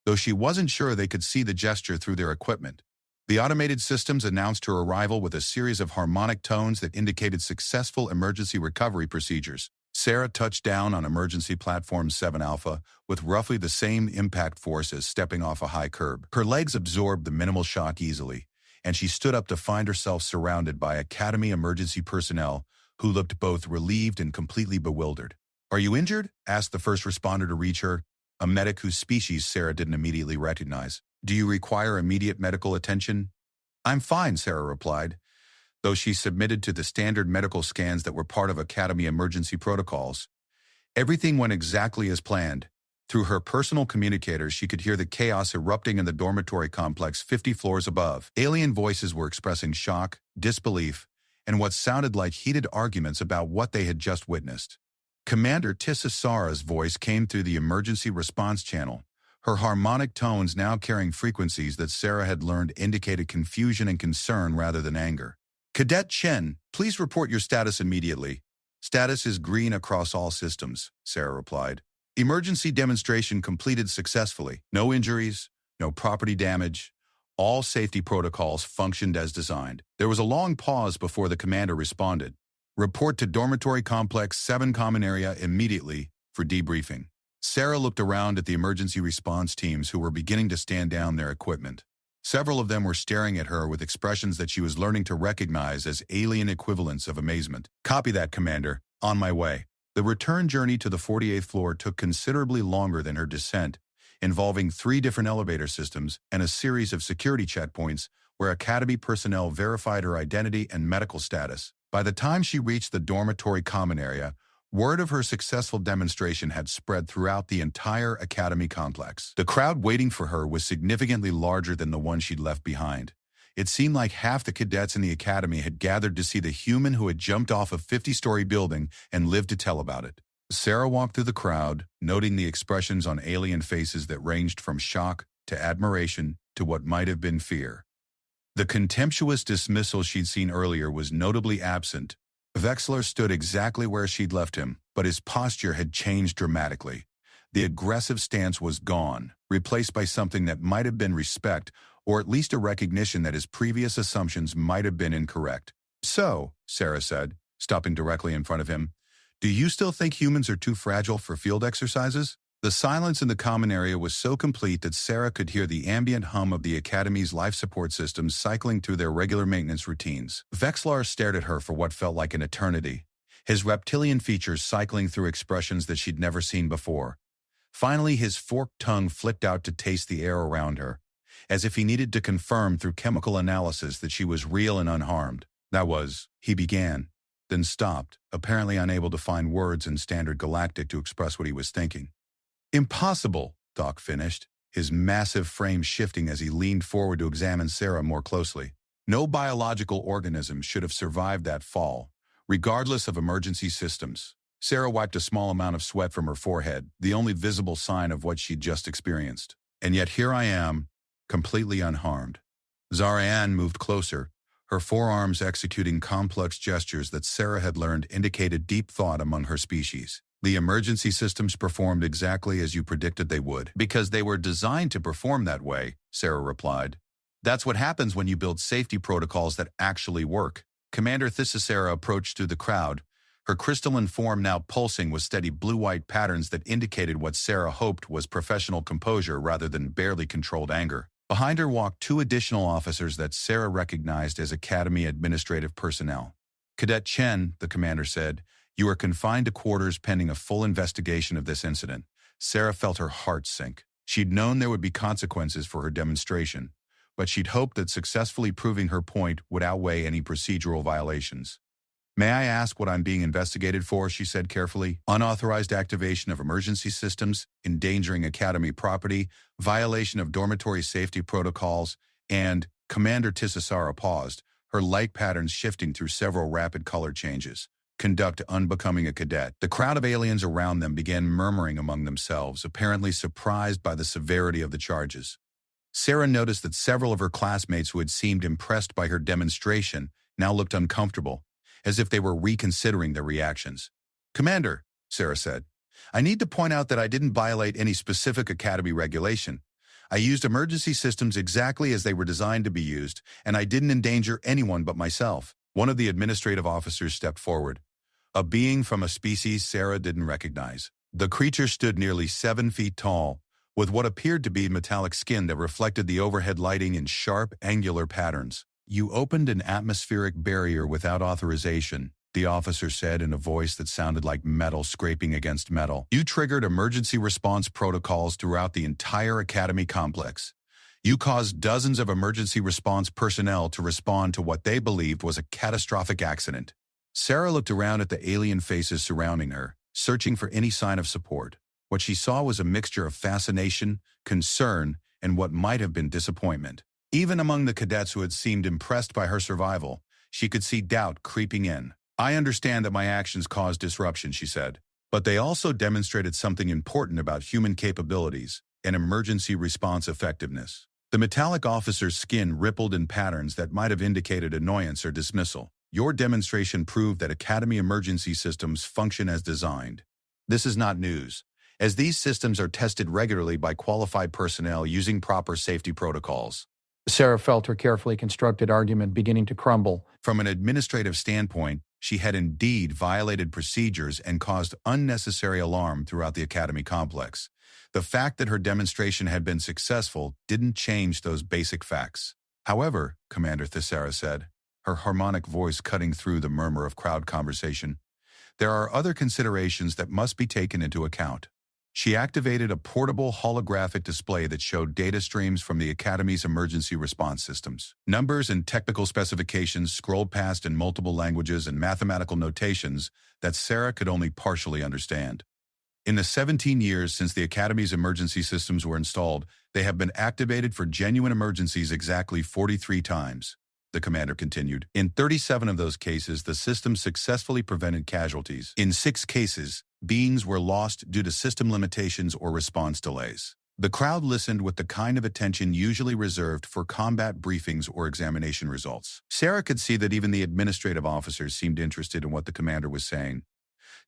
though she wasn't sure they could see the gesture through their equipment. The automated systems announced her arrival with a series of harmonic tones that indicated successful emergency recovery procedures. Sarah touched down on emergency platform 7 Alpha with roughly the same impact force as stepping off a high curb. Her legs absorbed the minimal shock easily, and she stood up to find herself surrounded by Academy emergency personnel who looked both relieved and completely bewildered. "Are you injured?" asked the first responder to reach her, a medic whose species Sarah didn't immediately recognize. "Do you require immediate medical attention?" "I'm fine," Sarah replied, though she submitted to the standard medical scans that were part of Academy emergency protocols. Everything went exactly as planned. Through her personal communicators, she could hear the chaos erupting in the dormitory complex 50 floors above. Alien voices were expressing shock, disbelief, and what sounded like heated arguments about what they had just witnessed. Commander Tissa Sara's voice came through the emergency response channel, her harmonic tones now carrying frequencies that Sarah had learned indicated confusion and concern rather than anger. "Cadet Chen, please report your status immediately." "Status is green across all systems," Sarah replied. "Emergency demonstration completed successfully. No injuries, no property damage. All safety protocols functioned as designed." There was a long pause before the commander responded. "Report to Dormitory Complex 7 Common Area immediately for debriefing." Sarah looked around at the emergency response teams who were beginning to stand down their equipment. Several of them were staring at her with expressions that she was learning to recognize as alien equivalents of amazement. "Copy that, Commander. On my way." The return journey to the 48th floor took considerably longer than her descent, involving 3 different elevator systems and a series of security checkpoints where Academy personnel verified her identity and medical status. By the time she reached the dormitory common area, word of her successful demonstration had spread throughout the entire Academy complex. The crowd waiting for her was significantly larger than the one she'd left behind. It seemed like half the cadets in the Academy had gathered to see the human who had jumped off a 50-story building and lived to tell about it. Sarah walked through the crowd, noting the expressions on alien faces that ranged from shock to admiration to what might have been fear. The contemptuous dismissal she'd seen earlier was notably absent. Vexler stood exactly where she'd left him, but his posture had changed dramatically. The aggressive stance was gone, replaced by something that might have been respect, or at least a recognition that his previous assumptions might have been incorrect. "So," Sarah said, stopping directly in front of him, "do you still think humans are too fragile for field exercises?" The silence in the common area was so complete that Sarah could hear the ambient hum of the Academy's life support systems cycling through their regular maintenance routines. Vexlar stared at her for what felt like an eternity, his reptilian features cycling through expressions that she'd never seen before. Finally, his forked tongue flicked out to taste the air around her, as if he needed to confirm through chemical analysis that she was real and unharmed. "That was," he began, then stopped, apparently unable to find words in standard galactic to express what he was thinking. "Impossible," Doc finished, his massive frame shifting as he leaned forward to examine Sarah more closely. No biological organism should have survived that fall, regardless of emergency systems. Sarah wiped a small amount of sweat from her forehead, the only visible sign of what she'd just experienced. And yet here I am, completely unharmed. Zara-Ann moved closer, her forearms executing complex gestures that Sarah had learned indicated deep thought among her species. The emergency systems performed exactly as you predicted they would. Because they were designed to perform that way, Sarah replied. That's what happens when you build safety protocols that actually work. Commander Thisacera approached through the crowd, her crystalline form now pulsing with steady blue-white patterns that indicated what Sarah hoped was professional composure rather than barely controlled anger. Behind her walked two additional officers that Sarah recognized as Academy administrative personnel. Cadet Chen, the commander said, you are confined to quarters pending a full investigation of this incident. Sarah felt her heart sink. She'd known there would be consequences for her demonstration, but she'd hoped that successfully proving her point would outweigh any procedural violations. May I ask what I'm being investigated for, she said carefully. Unauthorized activation of emergency systems, endangering Academy property, violation of dormitory safety protocols, and Commander Thisacera paused, her light patterns shifting through several rapid color changes. Conduct unbecoming a cadet. The crowd of aliens around them began murmuring among themselves, apparently surprised by the severity of the charges. Sarah noticed that several of her classmates who had seemed impressed by her demonstration now looked uncomfortable, as if they were reconsidering their reactions. Commander, Sarah said, I need to point out that I didn't violate any specific Academy regulation. I used emergency systems exactly as they were designed to be used, and I didn't endanger anyone but myself. One of the administrative officers stepped forward, a being from a species Sarah didn't recognize. The creature stood nearly 7 feet tall, with what appeared to be metallic skin that reflected the overhead lighting in sharp, angular patterns. You opened an atmospheric barrier without authorization, the officer said in a voice that sounded like metal scraping against metal. You triggered emergency response protocols throughout the entire Academy complex. You caused dozens of emergency response personnel to respond to what they believed was a catastrophic accident. Sarah looked around at the alien faces surrounding her, searching for any sign of support. What she saw was a mixture of fascination, concern, and what might have been disappointment. Even among the cadets who had seemed impressed by her survival, she could see doubt creeping in. I understand that my actions caused disruption, she said, but they also demonstrated something important about human capabilities and emergency response effectiveness. The metallic officer's skin rippled in patterns that might have indicated annoyance or dismissal. Your demonstration proved that Academy emergency systems function as designed. This is not news, as these systems are tested regularly by qualified personnel using proper safety protocols. Sarah felt her carefully constructed argument beginning to crumble. From an administrative standpoint, she had indeed violated procedures and caused unnecessary alarm throughout the Academy complex. The fact that her demonstration had been successful didn't change those basic facts. However, Commander Thisacera said, her harmonic voice cutting through the murmur of crowd conversation, there are other considerations that must be taken into account. She activated a portable holographic display that showed data streams from the Academy's emergency response systems. Numbers and technical specifications scrolled past in multiple languages and mathematical notations that Sarah could only partially understand. In the 17 years since the Academy's emergency systems were installed, they have been activated for genuine emergencies exactly 43 times, the commander continued. In 37 of those cases, the system successfully prevented casualties. In 6 cases, beings were lost due to system limitations or response delays. The crowd listened with the kind of attention usually reserved for combat briefings or examination results. Sarah could see that even the administrative officers seemed interested in what the commander was saying.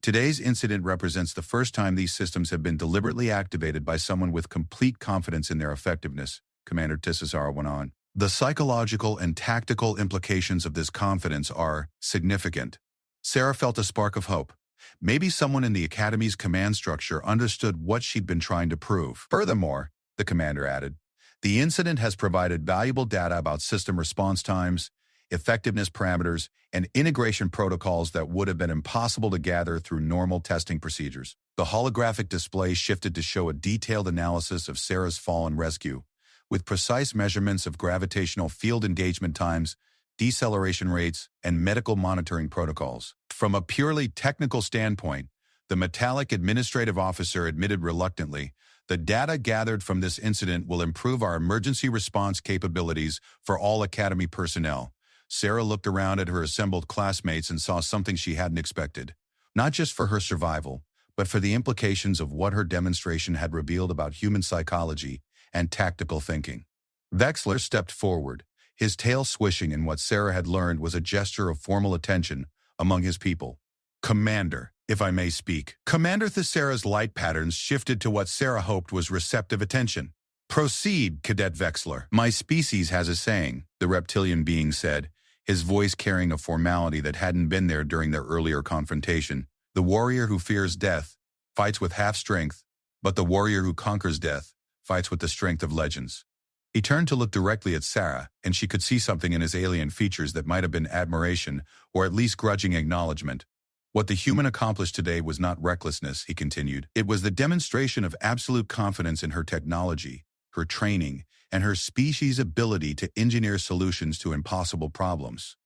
Today's incident represents the first time these systems have been deliberately activated by someone with complete confidence in their effectiveness, Commander Thisacera went on. The psychological and tactical implications of this confidence are significant. Sarah felt a spark of hope. Maybe someone in the Academy's command structure understood what she'd been trying to prove. Furthermore, the commander added, the incident has provided valuable data about system response times, effectiveness parameters, and integration protocols that would have been impossible to gather through normal testing procedures. The holographic display shifted to show a detailed analysis of Sarah's fall and rescue, with precise measurements of gravitational field engagement times, deceleration rates, and medical monitoring protocols. From a purely technical standpoint, the metallic administrative officer admitted reluctantly The data gathered from this incident will improve our emergency response capabilities for all Academy personnel. Sarah looked around at her assembled classmates and saw something she hadn't expected. Not just for her survival, but for the implications of what her demonstration had revealed about human psychology and tactical thinking. Wexler stepped forward, his tail swishing, and what Sarah had learned was a gesture of formal attention among his people. "Commander, if I may speak." Commander Thesera's light patterns shifted to what Sarah hoped was receptive attention. "Proceed, Cadet Wexler." "My species has a saying," the reptilian being said, his voice carrying a formality that hadn't been there during their earlier confrontation. "The warrior who fears death fights with half strength, but the warrior who conquers death fights with the strength of legends." He turned to look directly at Sarah, and she could see something in his alien features that might have been admiration, or at least grudging acknowledgement. "What the human accomplished today was not recklessness," he continued. "It was the demonstration of absolute confidence in her technology, her training, and her species' ability to engineer solutions to impossible problems."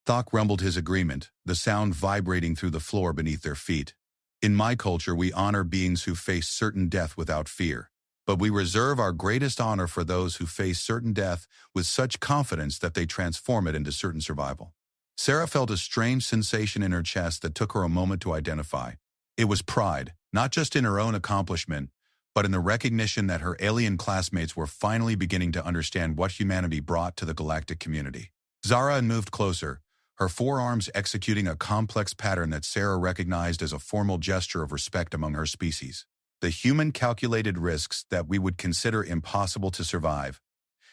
Thok rumbled his agreement, the sound vibrating through the floor beneath their feet. "In my culture, we honor beings who face certain death without fear. But we reserve our greatest honor for those who face certain death with such confidence that they transform it into certain survival." Sarah felt a strange sensation in her chest that took her a moment to identify. It was pride, not just in her own accomplishment, but in the recognition that her alien classmates were finally beginning to understand what humanity brought to the galactic community. Zara moved closer, her forearms executing a complex pattern that Sarah recognized as a formal gesture of respect among her species. The human calculated risks that we would consider impossible to survive.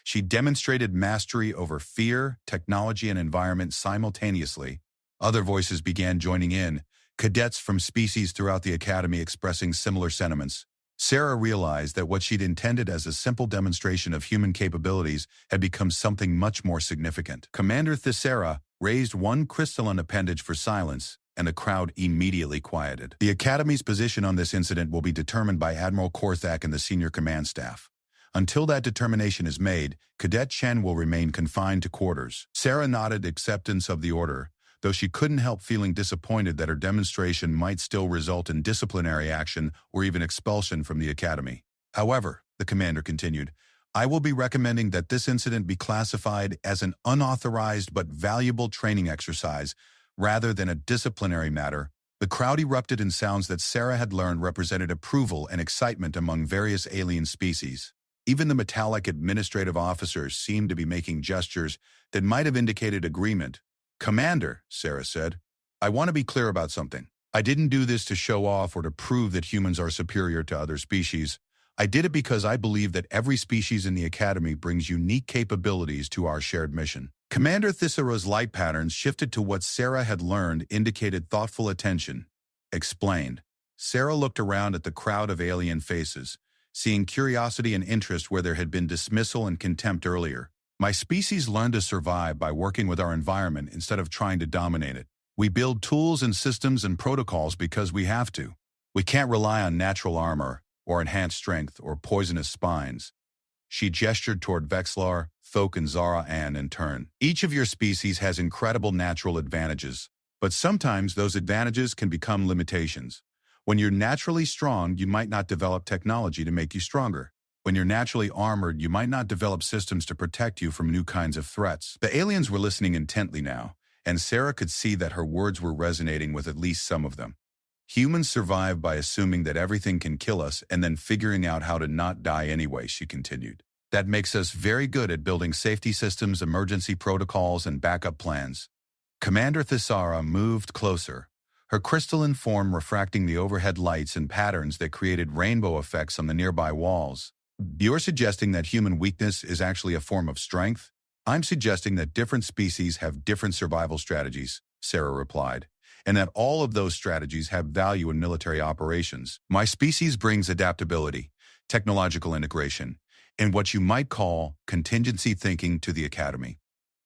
She demonstrated mastery over fear, technology, and environment simultaneously. Other voices began joining in, cadets from species throughout the Academy expressing similar sentiments. Sarah realized that what she'd intended as a simple demonstration of human capabilities had become something much more significant. Commander Thesera raised one crystalline appendage for silence, and the crowd immediately quieted. "The Academy's position on this incident will be determined by Admiral Korthak and the senior command staff. Until that determination is made, Cadet Chen will remain confined to quarters." Sarah nodded acceptance of the order, though she couldn't help feeling disappointed that her demonstration might still result in disciplinary action or even expulsion from the Academy. "However," the commander continued, "I will be recommending that this incident be classified as an unauthorized but valuable training exercise rather than a disciplinary matter." The crowd erupted in sounds that Sarah had learned represented approval and excitement among various alien species. Even the metallic administrative officers seemed to be making gestures that might have indicated agreement. "Commander," Sarah said, "I want to be clear about something. I didn't do this to show off or to prove that humans are superior to other species. I did it because I believe that every species in the Academy brings unique capabilities to our shared mission." Commander Thesera's light patterns shifted to what Sarah had learned indicated thoughtful attention. Explained. Sarah looked around at the crowd of alien faces, seeing curiosity and interest where there had been dismissal and contempt earlier. "My species learned to survive by working with our environment instead of trying to dominate it. We build tools and systems and protocols because we have to. We can't rely on natural armor, or enhanced strength, or poisonous spines." She gestured toward Wexler, Thok, and Zara Ann in turn. "Each of your species has incredible natural advantages, but sometimes those advantages can become limitations. When you're naturally strong, you might not develop technology to make you stronger. When you're naturally armored, you might not develop systems to protect you from new kinds of threats." The aliens were listening intently now, and Sarah could see that her words were resonating with at least some of them. "Humans survive by assuming that everything can kill us and then figuring out how to not die anyway," she continued. "That makes us very good at building safety systems, emergency protocols, and backup plans." Commander Thesera moved closer, her crystalline form refracting the overhead lights and patterns that created rainbow effects on the nearby walls. "You're suggesting that human weakness is actually a form of strength?" "I'm suggesting that different species have different survival strategies," Sarah replied, "and that all of those strategies have value in military operations. My species brings adaptability, technological integration, and what you might call contingency thinking to the Academy."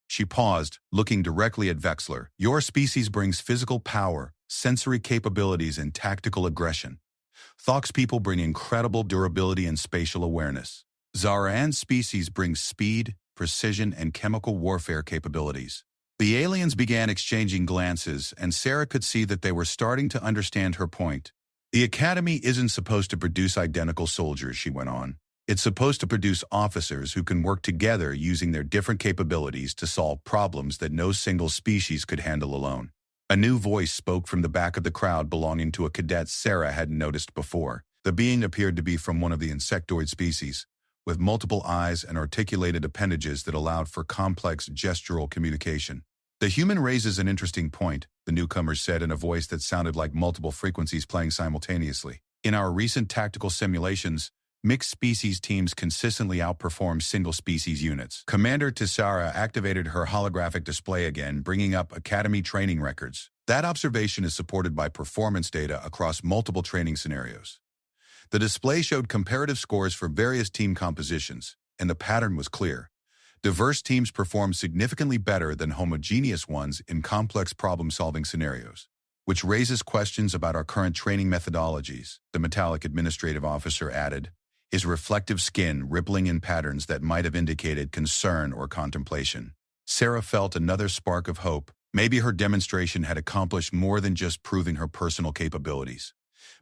She paused, looking directly at Wexler. "Your species brings physical power, sensory capabilities, and tactical aggression. Thok's people bring incredible durability and spatial awareness. Zara Ann's species brings speed, precision, and chemical warfare capabilities." The aliens began exchanging glances, and Sarah could see that they were starting to understand her point. The academy isn't supposed to produce identical soldiers, she went on. It's supposed to produce officers who can work together using their different capabilities to solve problems that no single species could handle alone. A new voice spoke from the back of the crowd belonging to a cadet Sarah hadn't noticed before. The being appeared to be from one of the insectoid species, with multiple eyes and articulated appendages that allowed for complex gestural communication. The human raises an interesting point, the newcomer said in a voice that sounded like multiple frequencies playing simultaneously. In our recent tactical simulations, mixed species teams consistently outperform single-species units. Commander Tessara activated her holographic display again, bringing up Academy training records. That observation is supported by performance data across multiple training scenarios. The display showed comparative scores for various team compositions, and the pattern was clear. Diverse teams perform significantly better than homogeneous ones in complex problem-solving scenarios, which raises questions about our current training methodologies, the metallic administrative officer added, his reflective skin rippling in patterns that might have indicated concern or contemplation. Sarah felt another spark of hope. Maybe her demonstration had accomplished more than just proving her personal capabilities.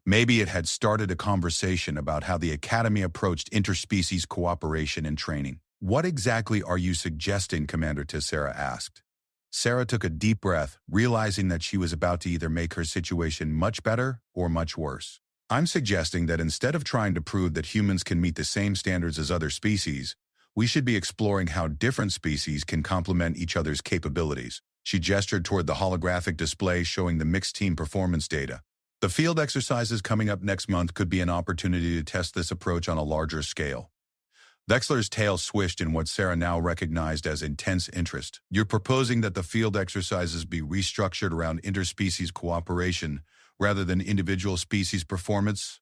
Maybe it had started a conversation about how the Academy approached interspecies cooperation and training. What exactly are you suggesting, Commander Tessara asked. Sarah took a deep breath, realizing that she was about to either make her situation much better or much worse. I'm suggesting that instead of trying to prove that humans can meet the same standards as other species, we should be exploring how different species can complement each other's capabilities. She gestured toward the holographic display showing the mixed team performance data. The field exercises coming up next month could be an opportunity to test this approach on a larger scale. Vexler's tail swished in what Sarah now recognized as intense interest. You're proposing that the field exercises be restructured around interspecies cooperation rather than individual species performance?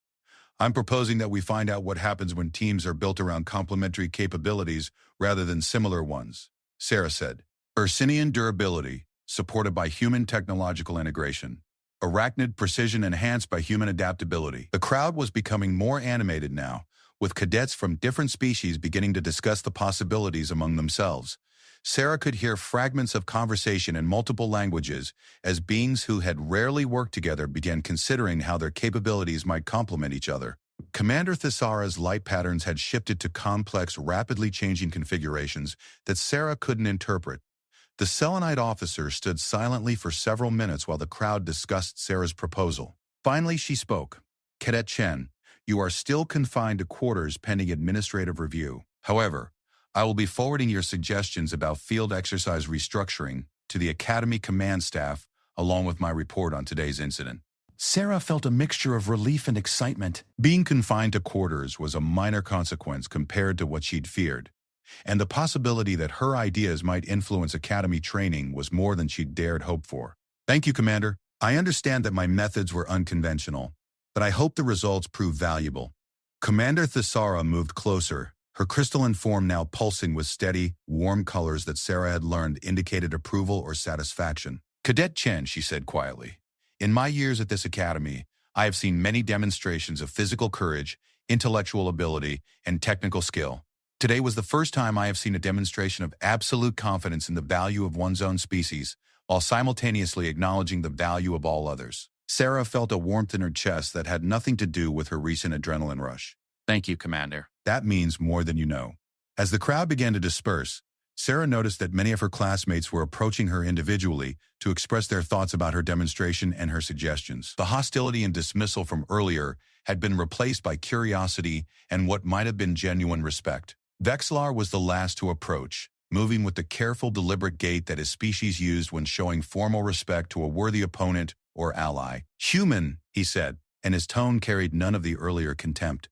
I'm proposing that we find out what happens when teams are built around complementary capabilities rather than similar ones, Sarah said. Ursinian durability, supported by human technological integration. Arachnid precision enhanced by human adaptability. The crowd was becoming more animated now, with cadets from different species beginning to discuss the possibilities among themselves. Sarah could hear fragments of conversation in multiple languages as beings who had rarely worked together began considering how their capabilities might complement each other. Commander Thesara's light patterns had shifted to complex, rapidly changing configurations that Sarah couldn't interpret. The Selenite officer stood silently for several minutes while the crowd discussed Sarah's proposal. Finally, she spoke. Cadet Chen, you are still confined to quarters pending administrative review. However, I will be forwarding your suggestions about field exercise restructuring to the Academy command staff along with my report on today's incident. Sarah felt a mixture of relief and excitement. Being confined to quarters was a minor consequence compared to what she'd feared, and the possibility that her ideas might influence Academy training was more than she'd dared hope for. Thank you, Commander. I understand that my methods were unconventional, but I hope the results prove valuable. Commander Thesara moved closer, her crystalline form now pulsing with steady, warm colors that Sarah had learned indicated approval or satisfaction. Cadet Chen, she said quietly, in my years at this academy, I have seen many demonstrations of physical courage, intellectual ability, and technical skill. Today was the first time I have seen a demonstration of absolute confidence in the value of one's own species, while simultaneously acknowledging the value of all others. Sarah felt a warmth in her chest that had nothing to do with her recent adrenaline rush. Thank you, Commander. That means more than you know. As the crowd began to disperse, Sarah noticed that many of her classmates were approaching her individually to express their thoughts about her demonstration and her suggestions. The hostility and dismissal from earlier had been replaced by curiosity and what might have been genuine respect. Vexlar was the last to approach, moving with the careful, deliberate gait that his species used when showing formal respect to a worthy opponent or ally. Human, he said, and his tone carried none of the earlier contempt.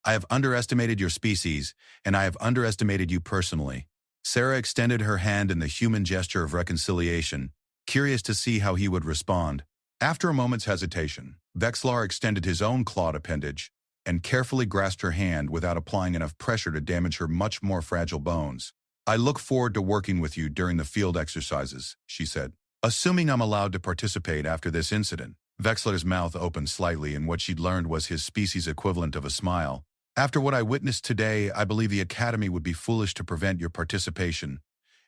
I have underestimated your species, and I have underestimated you personally. Sarah extended her hand in the human gesture of reconciliation, curious to see how he would respond. After a moment's hesitation, Vexlar extended his own clawed appendage and carefully grasped her hand without applying enough pressure to damage her much more fragile bones. I look forward to working with you during the field exercises, she said. Assuming I'm allowed to participate after this incident. Vexlar's mouth opened slightly, and what she'd learned was his species equivalent of a smile. After what I witnessed today, I believe the Academy would be foolish to prevent your participation.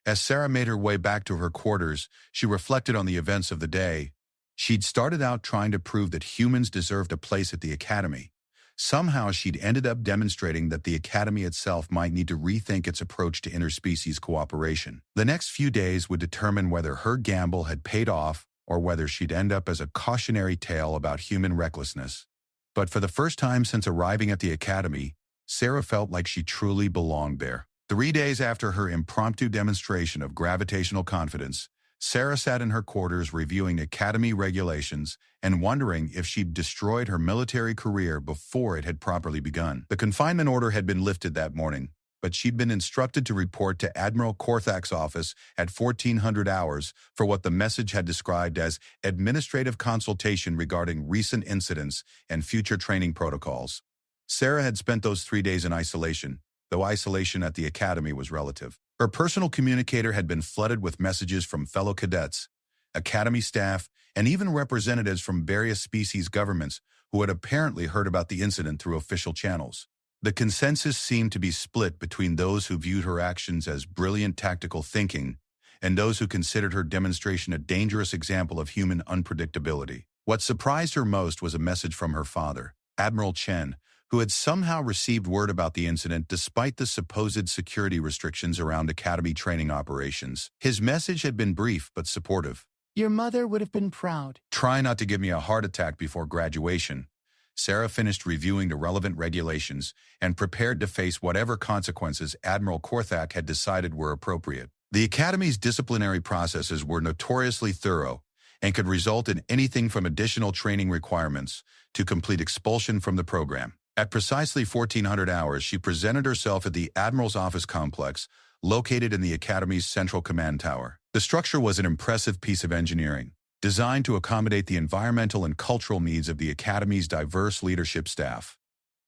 As Sarah made her way back to her quarters, she reflected on the events of the day. She'd started out trying to prove that humans deserved a place at the academy. Somehow she'd ended up demonstrating that the academy itself might need to rethink its approach to interspecies cooperation. The next few days would determine whether her gamble had paid off or whether she'd end up as a cautionary tale about human recklessness. But for the first time since arriving at the academy, Sarah felt like she truly belonged there. 3 days after her impromptu demonstration of gravitational confidence, Sarah sat in her quarters reviewing academy regulations and wondering if she'd destroyed her military career before it had properly begun. The confinement order had been lifted that morning, but she'd been instructed to report to Admiral Korthak's office at 1400 hours for what the message had described as administrative consultation regarding recent incidents and future training protocols. Sarah had spent those 3 days in isolation, though isolation at the academy was relative. Her personal communicator had been flooded with messages from fellow cadets, academy staff, and even representatives from various species governments who had apparently heard about the incident through official channels. The consensus seemed to be split between those who viewed her actions as brilliant tactical thinking and those who considered her demonstration a dangerous example of human unpredictability. What surprised her most was a message from her father, Admiral Chen, who had somehow received word about the incident despite the supposed security restrictions around academy training operations. His message had been brief but supportive. Your mother would have been proud. Try not to give me a heart attack before graduation. Sarah finished reviewing the relevant regulations and prepared to face whatever consequences Admiral Korthak had decided were appropriate. The academy's disciplinary processes were notoriously thorough and could result in anything from additional training requirements to complete expulsion from the program. At precisely 1400 hours, she presented herself at the Admiral's office complex, located in the Academy's central command tower. The structure was an impressive piece of engineering, designed to accommodate the environmental and cultural needs of the Academy's diverse leadership staff.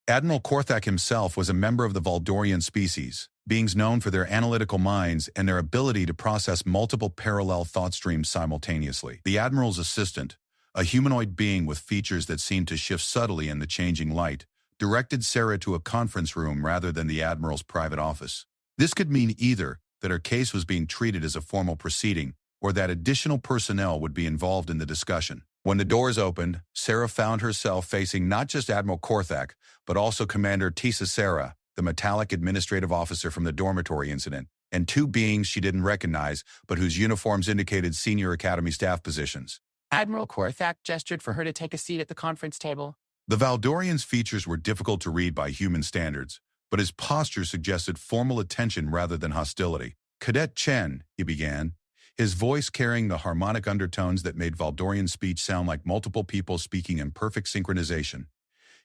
Admiral Korthak himself was a member of the Valdorian species, beings known for their analytical minds and their ability to process multiple parallel thought streams simultaneously. The Admiral's assistant, a humanoid being with features that seemed to shift subtly in the changing light, directed Sarah to a conference room rather than the Admiral's private office. This could mean either that her case was being treated as a formal proceeding or that additional personnel would be involved in the discussion. When the doors opened, Sarah found herself facing not just Admiral Korthak, but also Commander Tisa Sarah, the metallic administrative officer from the dormitory incident, and 2 beings she didn't recognize, but whose uniforms indicated senior Academy staff positions. Admiral Korthak gestured for her to take a seat at the conference table. The Valdorian's features were difficult to read by human standards, but his posture suggested formal attention rather than hostility. Cadet Chen, he began, his voice carrying the harmonic undertones that made Valdorian speech sound like multiple people speaking in perfect synchronization.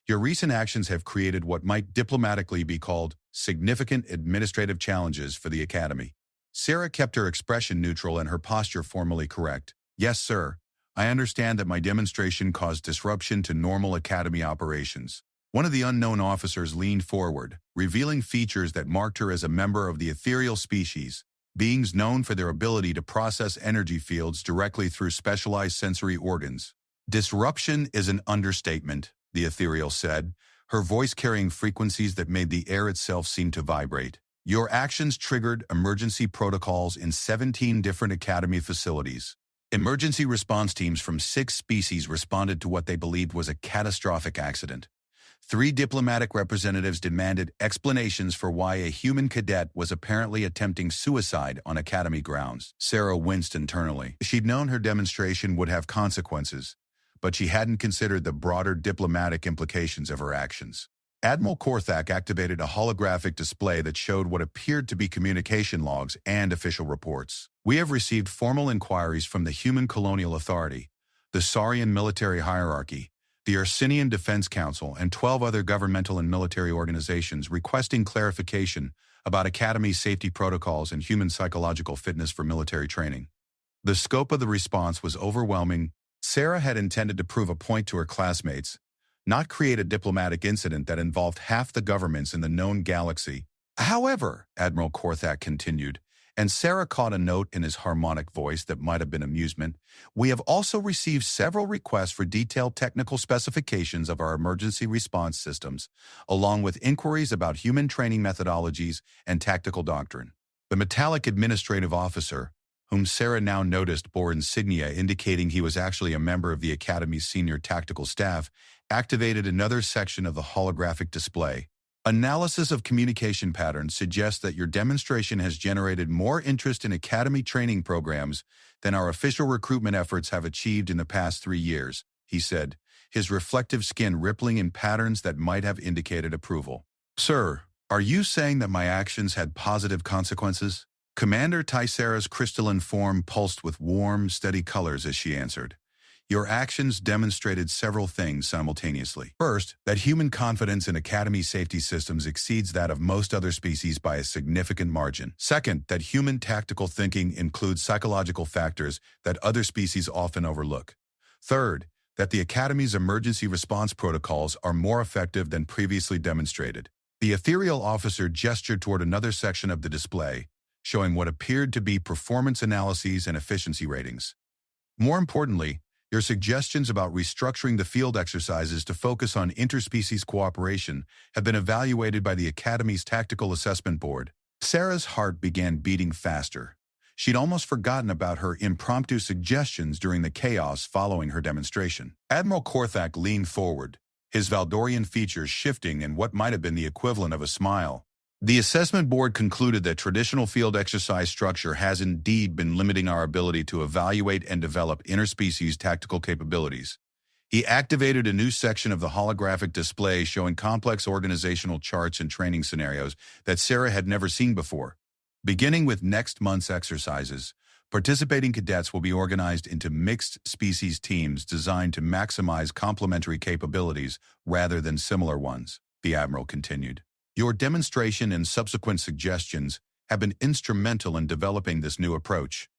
Your recent actions have created what might diplomatically be called significant administrative challenges for the Academy. Sarah kept her expression neutral and her posture formally correct. Yes, sir. I understand that my demonstration caused disruption to normal Academy operations. One of the unknown officers leaned forward, revealing features that marked her as a member of the ethereal species, beings known for their ability to process energy fields directly through specialized sensory organs. Disruption is an understatement, the ethereal said, her voice carrying frequencies that made the air itself seem to vibrate. Your actions triggered emergency protocols in 17 different Academy facilities. Emergency response teams from 6 species responded to what they believed was a catastrophic accident. 3 diplomatic representatives demanded explanations for why a human cadet was apparently attempting suicide on Academy grounds. Sarah winced internally. She'd known her demonstration would have consequences, but she hadn't considered the broader diplomatic implications of her actions. Admiral Korthak activated a holographic display that showed what appeared to be communication logs and official reports. We have received formal inquiries from the Human Colonial Authority, the Saurian Military Hierarchy, the Ursinian Defense Council, and 12 other governmental and military organizations requesting clarification about Academy safety protocols and human psychological fitness for military training. The scope of the response was overwhelming. Sarah had intended to prove a point to her classmates, not create a diplomatic incident that involved half the governments in the known galaxy. However, Admiral Korthak continued, and Sarah caught a note in his harmonic voice that might have been amusement, we have also received several requests for detailed technical specifications of our emergency response systems, along with inquiries about human training methodologies and tactical doctrine. The metallic administrative officer, whom Sarah now noticed bore insignia indicating he was actually a member of the Academy's senior tactical staff, activated another section of the holographic display. Analysis of communication patterns suggests that your demonstration has generated more interest in Academy training programs than our official recruitment efforts have achieved in the past 3 years, he said, his reflective skin rippling in patterns that might have indicated approval. Sir, are you saying that my actions had positive consequences? Commander Tysera's crystalline form pulsed with warm, steady colors as she answered. Your actions demonstrated several things simultaneously. First, that human confidence in Academy safety systems exceeds that of most other species by a significant margin. Second, that human tactical thinking includes psychological factors that other species often overlook. Third, that the Academy's emergency response protocols are more effective than previously demonstrated. The ethereal officer gestured toward another section of the display, showing what appeared to be performance analyses and efficiency ratings. More importantly, your suggestions about restructuring the field exercises to focus on interspecies cooperation have been evaluated by the Academy's Tactical Assessment Board. Sarah's heart began beating faster. She'd almost forgotten about her impromptu suggestions during the chaos following her demonstration. Admiral Korthak leaned forward, his Valdorian features shifting in what might have been the equivalent of a smile. The assessment board concluded that traditional field exercise structure has indeed been limiting our ability to evaluate and develop interspecies tactical capabilities. He activated a new section of the holographic display showing complex organizational charts and training scenarios that Sarah had never seen before. Beginning with next month's exercises, participating cadets will be organized into mixed species teams designed to maximize complementary capabilities rather than similar ones, the Admiral continued. Your demonstration and subsequent suggestions have been instrumental in developing this new approach.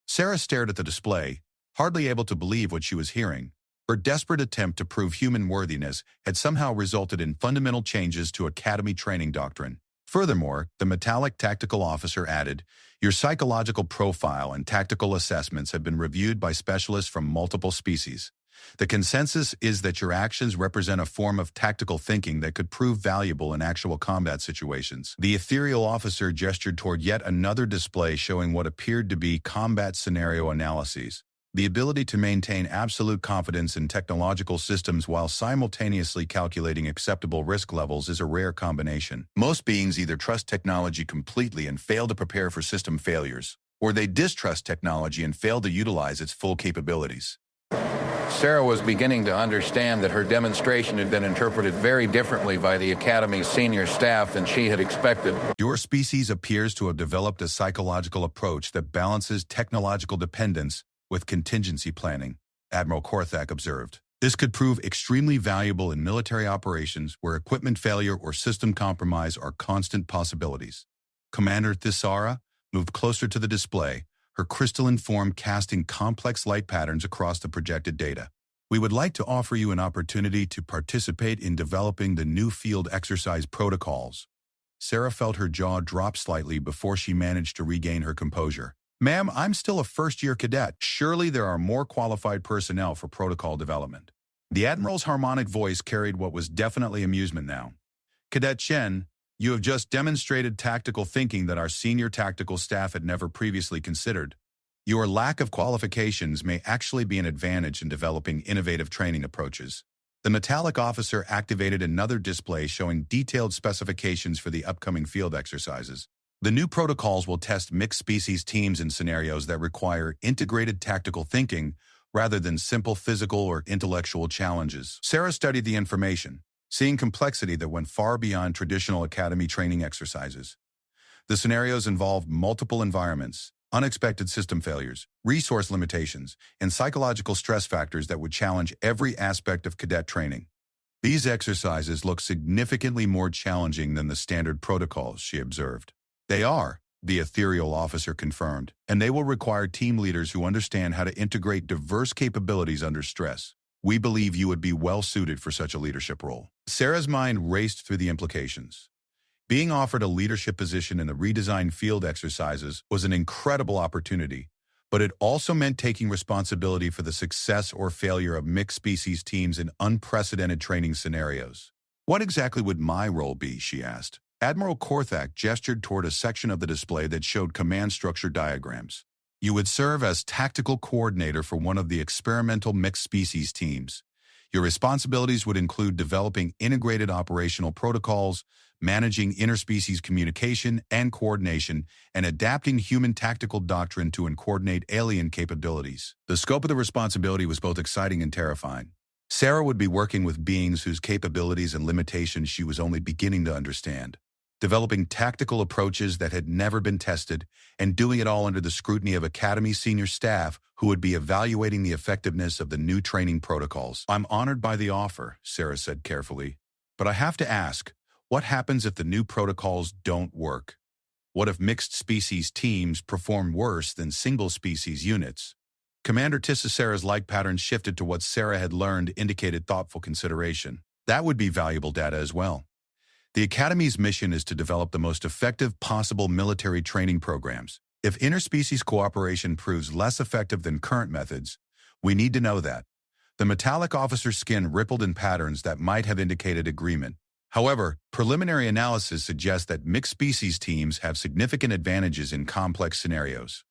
Sarah stared at the display, hardly able to believe what she was hearing. Her desperate attempt to prove human worthiness had somehow resulted in fundamental changes to Academy training doctrine. Furthermore, the metallic tactical officer added, your psychological profile and tactical assessments have been reviewed by specialists from multiple species. The consensus is that your actions represent a form of tactical thinking that could prove valuable in actual combat situations. The ethereal officer gestured toward yet another display showing what appeared to be combat scenario analyses. The ability to maintain absolute confidence in technological systems while simultaneously calculating acceptable risk levels is a rare combination. Most beings either trust technology completely and fail to prepare for system failures, or they distrust technology and fail to utilize its full capabilities. Sarah was beginning to understand that her demonstration had been interpreted very differently by the Academy's senior staff than she had expected. Your species appears to have developed a psychological approach that balances technological dependence with contingency planning, Admiral Korthak observed. This could prove extremely valuable in military operations where equipment failure or system compromise are constant possibilities. Commander Thisara moved closer to the display, her crystalline form casting complex light patterns across the projected data. We would like to offer you an opportunity to participate in developing the new field exercise protocols. Sarah felt her jaw drop slightly before she managed to regain her composure. Ma'am, I'm still a first-year cadet. Surely there are more qualified personnel for protocol development. The Admiral's harmonic voice carried what was definitely amusement now. Cadet Chen, you have just demonstrated tactical thinking that our senior tactical staff had never previously considered. Your lack of qualifications may actually be an advantage in developing innovative training approaches. The metallic officer activated another display showing detailed specifications for the upcoming field exercises. The new protocols will test mixed species teams in scenarios that require integrated tactical thinking rather than simple physical or intellectual challenges. Sarah studied the information, seeing complexity that went far beyond traditional Academy training exercises. The scenarios involved multiple environments, unexpected system failures, resource limitations, and psychological stress factors that would challenge every aspect of cadet training. These exercises look significantly more challenging than the standard protocols, she observed. They are, the ethereal officer confirmed, and they will require team leaders who understand how to integrate diverse capabilities under stress. We believe you would be well suited for such a leadership role. Sarah's mind raced through the implications. Being offered a leadership position in the redesigned field exercises was an incredible opportunity, but it also meant taking responsibility for the success or failure of mixed species teams in unprecedented training scenarios. What exactly would my role be, she asked. Admiral Korthak gestured toward a section of the display that showed command structure diagrams. You would serve as tactical coordinator for one of the experimental mixed species teams. Your responsibilities would include developing integrated operational protocols, managing interspecies communication and coordination, and adapting human tactical doctrine to coordinate alien capabilities. The scope of the responsibility was both exciting and terrifying. Sarah would be working with beings whose capabilities and limitations she was only beginning to understand, developing tactical approaches that had never been tested, and doing it all under the scrutiny of Academy senior staff who would be evaluating the effectiveness of the new training protocols. I'm honored by the offer, Sarah said carefully, but I have to ask, what happens if the new protocols don't work? What if mixed species teams perform worse than single species units? Commander Tissera's like patterns shifted to what Sarah had learned indicated thoughtful consideration. That would be valuable data as well. The Academy's mission is to develop the most effective possible military training programs. If interspecies cooperation proves less effective than current methods, we need to know that. The metallic officer's skin rippled in patterns that might have indicated agreement. However, preliminary analysis suggests that mixed species teams have significant advantages in complex scenarios.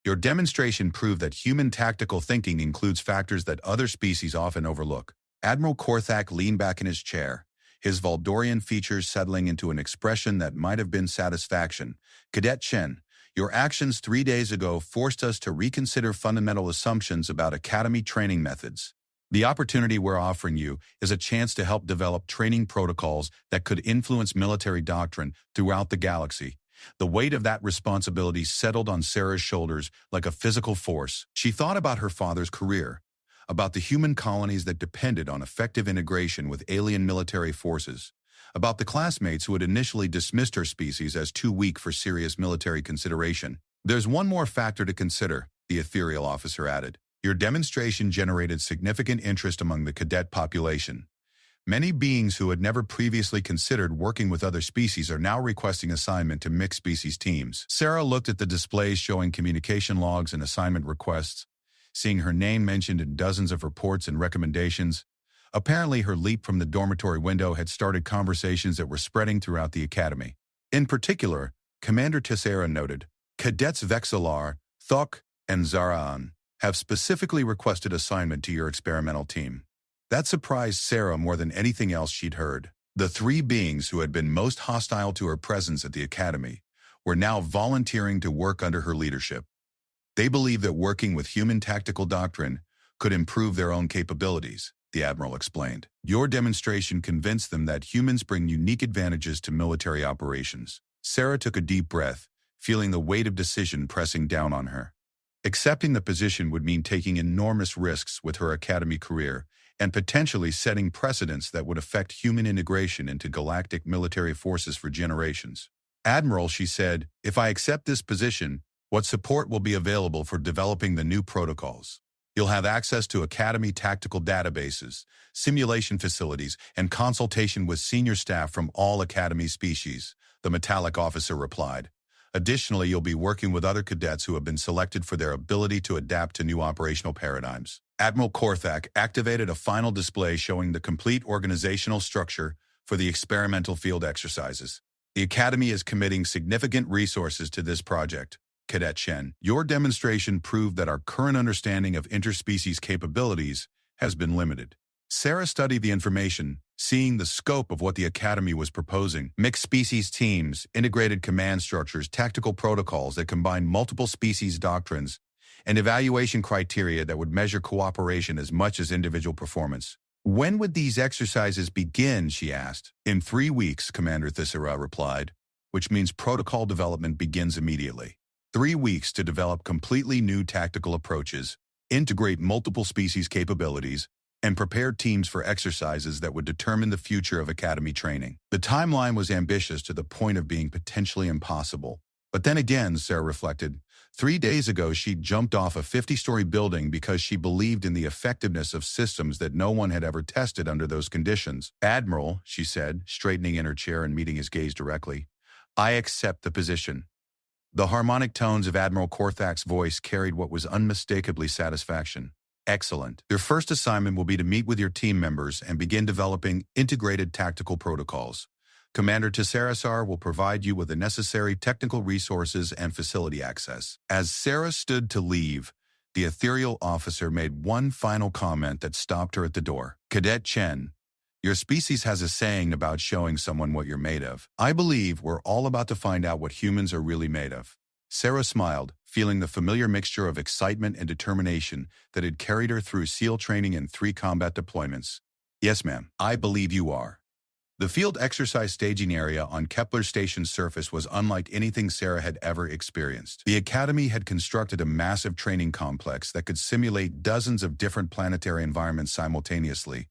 Your demonstration proved that human tactical thinking includes factors that other species often overlook. Admiral Korthak leaned back in his chair, his Valdorian features settling into an expression that might have been satisfaction. Cadet Chen, your actions 3 days ago forced us to reconsider fundamental assumptions about Academy training methods. The opportunity we're offering you is a chance to help develop training protocols that could influence military doctrine throughout the galaxy. The weight of that responsibility settled on Sarah's shoulders like a physical force. She thought about her father's career, about the human colonies that depended on effective integration with alien military forces, about the classmates who had initially dismissed her species as too weak for serious military consideration. There's one more factor to consider, the ethereal officer added. Your demonstration generated significant interest among the cadet population. Many beings who had never previously considered working with other species are now requesting assignment to mixed species teams. Sarah looked at the displays showing communication logs and assignment requests, seeing her name mentioned in dozens of reports and recommendations. Apparently, her leap from the dormitory window had started conversations that were spreading throughout the Academy. In particular, Commander Tissera noted, Cadets Vexillar, Thok, and Zaraan have specifically requested assignment to your experimental team. That surprised Sarah more than anything else she'd heard. The 3 beings who had been most hostile to her presence at the Academy were now volunteering to work under her leadership. They believed that working with human tactical doctrine could improve their own capabilities, the Admiral explained. Your demonstration convinced them that humans bring unique advantages to military operations. Sarah took a deep breath, feeling the weight of decision pressing down on her. Accepting the position would mean taking enormous risks with her Academy career and potentially setting precedents that would affect human integration into galactic military forces for generations. Admiral, she said, if I accept this position, what support will be available for developing the new protocols? You'll have access to Academy tactical databases, simulation facilities, and consultation with senior staff from all Academy species, the metallic officer replied. Additionally, you'll be working with other cadets who have been selected for their ability to adapt to new operational paradigms. Admiral Korthak activated a final display showing the complete organizational structure for the experimental field exercises. The Academy is committing significant resources to this project. Cadet Chen, your demonstration proved that our current understanding of interspecies capabilities has been limited. Sarah studied the information, seeing the scope of what the Academy was proposing. Mixed species teams, integrated command structures, tactical protocols that combine multiple species doctrines, and evaluation criteria that would measure cooperation as much as individual performance. When would these exercises begin, she asked. In 3 weeks, Commander Thisera replied, which means protocol development begins immediately. 3 weeks to develop completely new tactical approaches, integrate multiple species capabilities, and prepare teams for exercises that would determine the future of Academy training. The timeline was ambitious to the point of being potentially impossible. But then again, Sarah reflected, 3 days ago she'd jumped off a 50-story building because she believed in the effectiveness of systems that no one had ever tested under those conditions. Admiral, she said, straightening in her chair and meeting his gaze directly, I accept the position. The harmonic tones of Admiral Korthak's voice carried what was unmistakably satisfaction. Excellent. Your first assignment will be to meet with your team members and begin developing integrated tactical protocols. Commander Tessarasar will provide you with the necessary technical resources and facility access. As Sarah stood to leave, the ethereal officer made one final comment that stopped her at the door. Cadet Chen, your species has a saying about showing someone what you're made of. I believe we're all about to find out what humans are really made of. Sarah smiled, feeling the familiar mixture of excitement and determination that had carried her through SEAL training and 3 combat deployments. Yes, ma'am, I believe you are. The field exercise staging area on Kepler Station's surface was unlike anything Sarah had ever experienced. The Academy had constructed a massive training complex that could simulate dozens of different planetary environments simultaneously,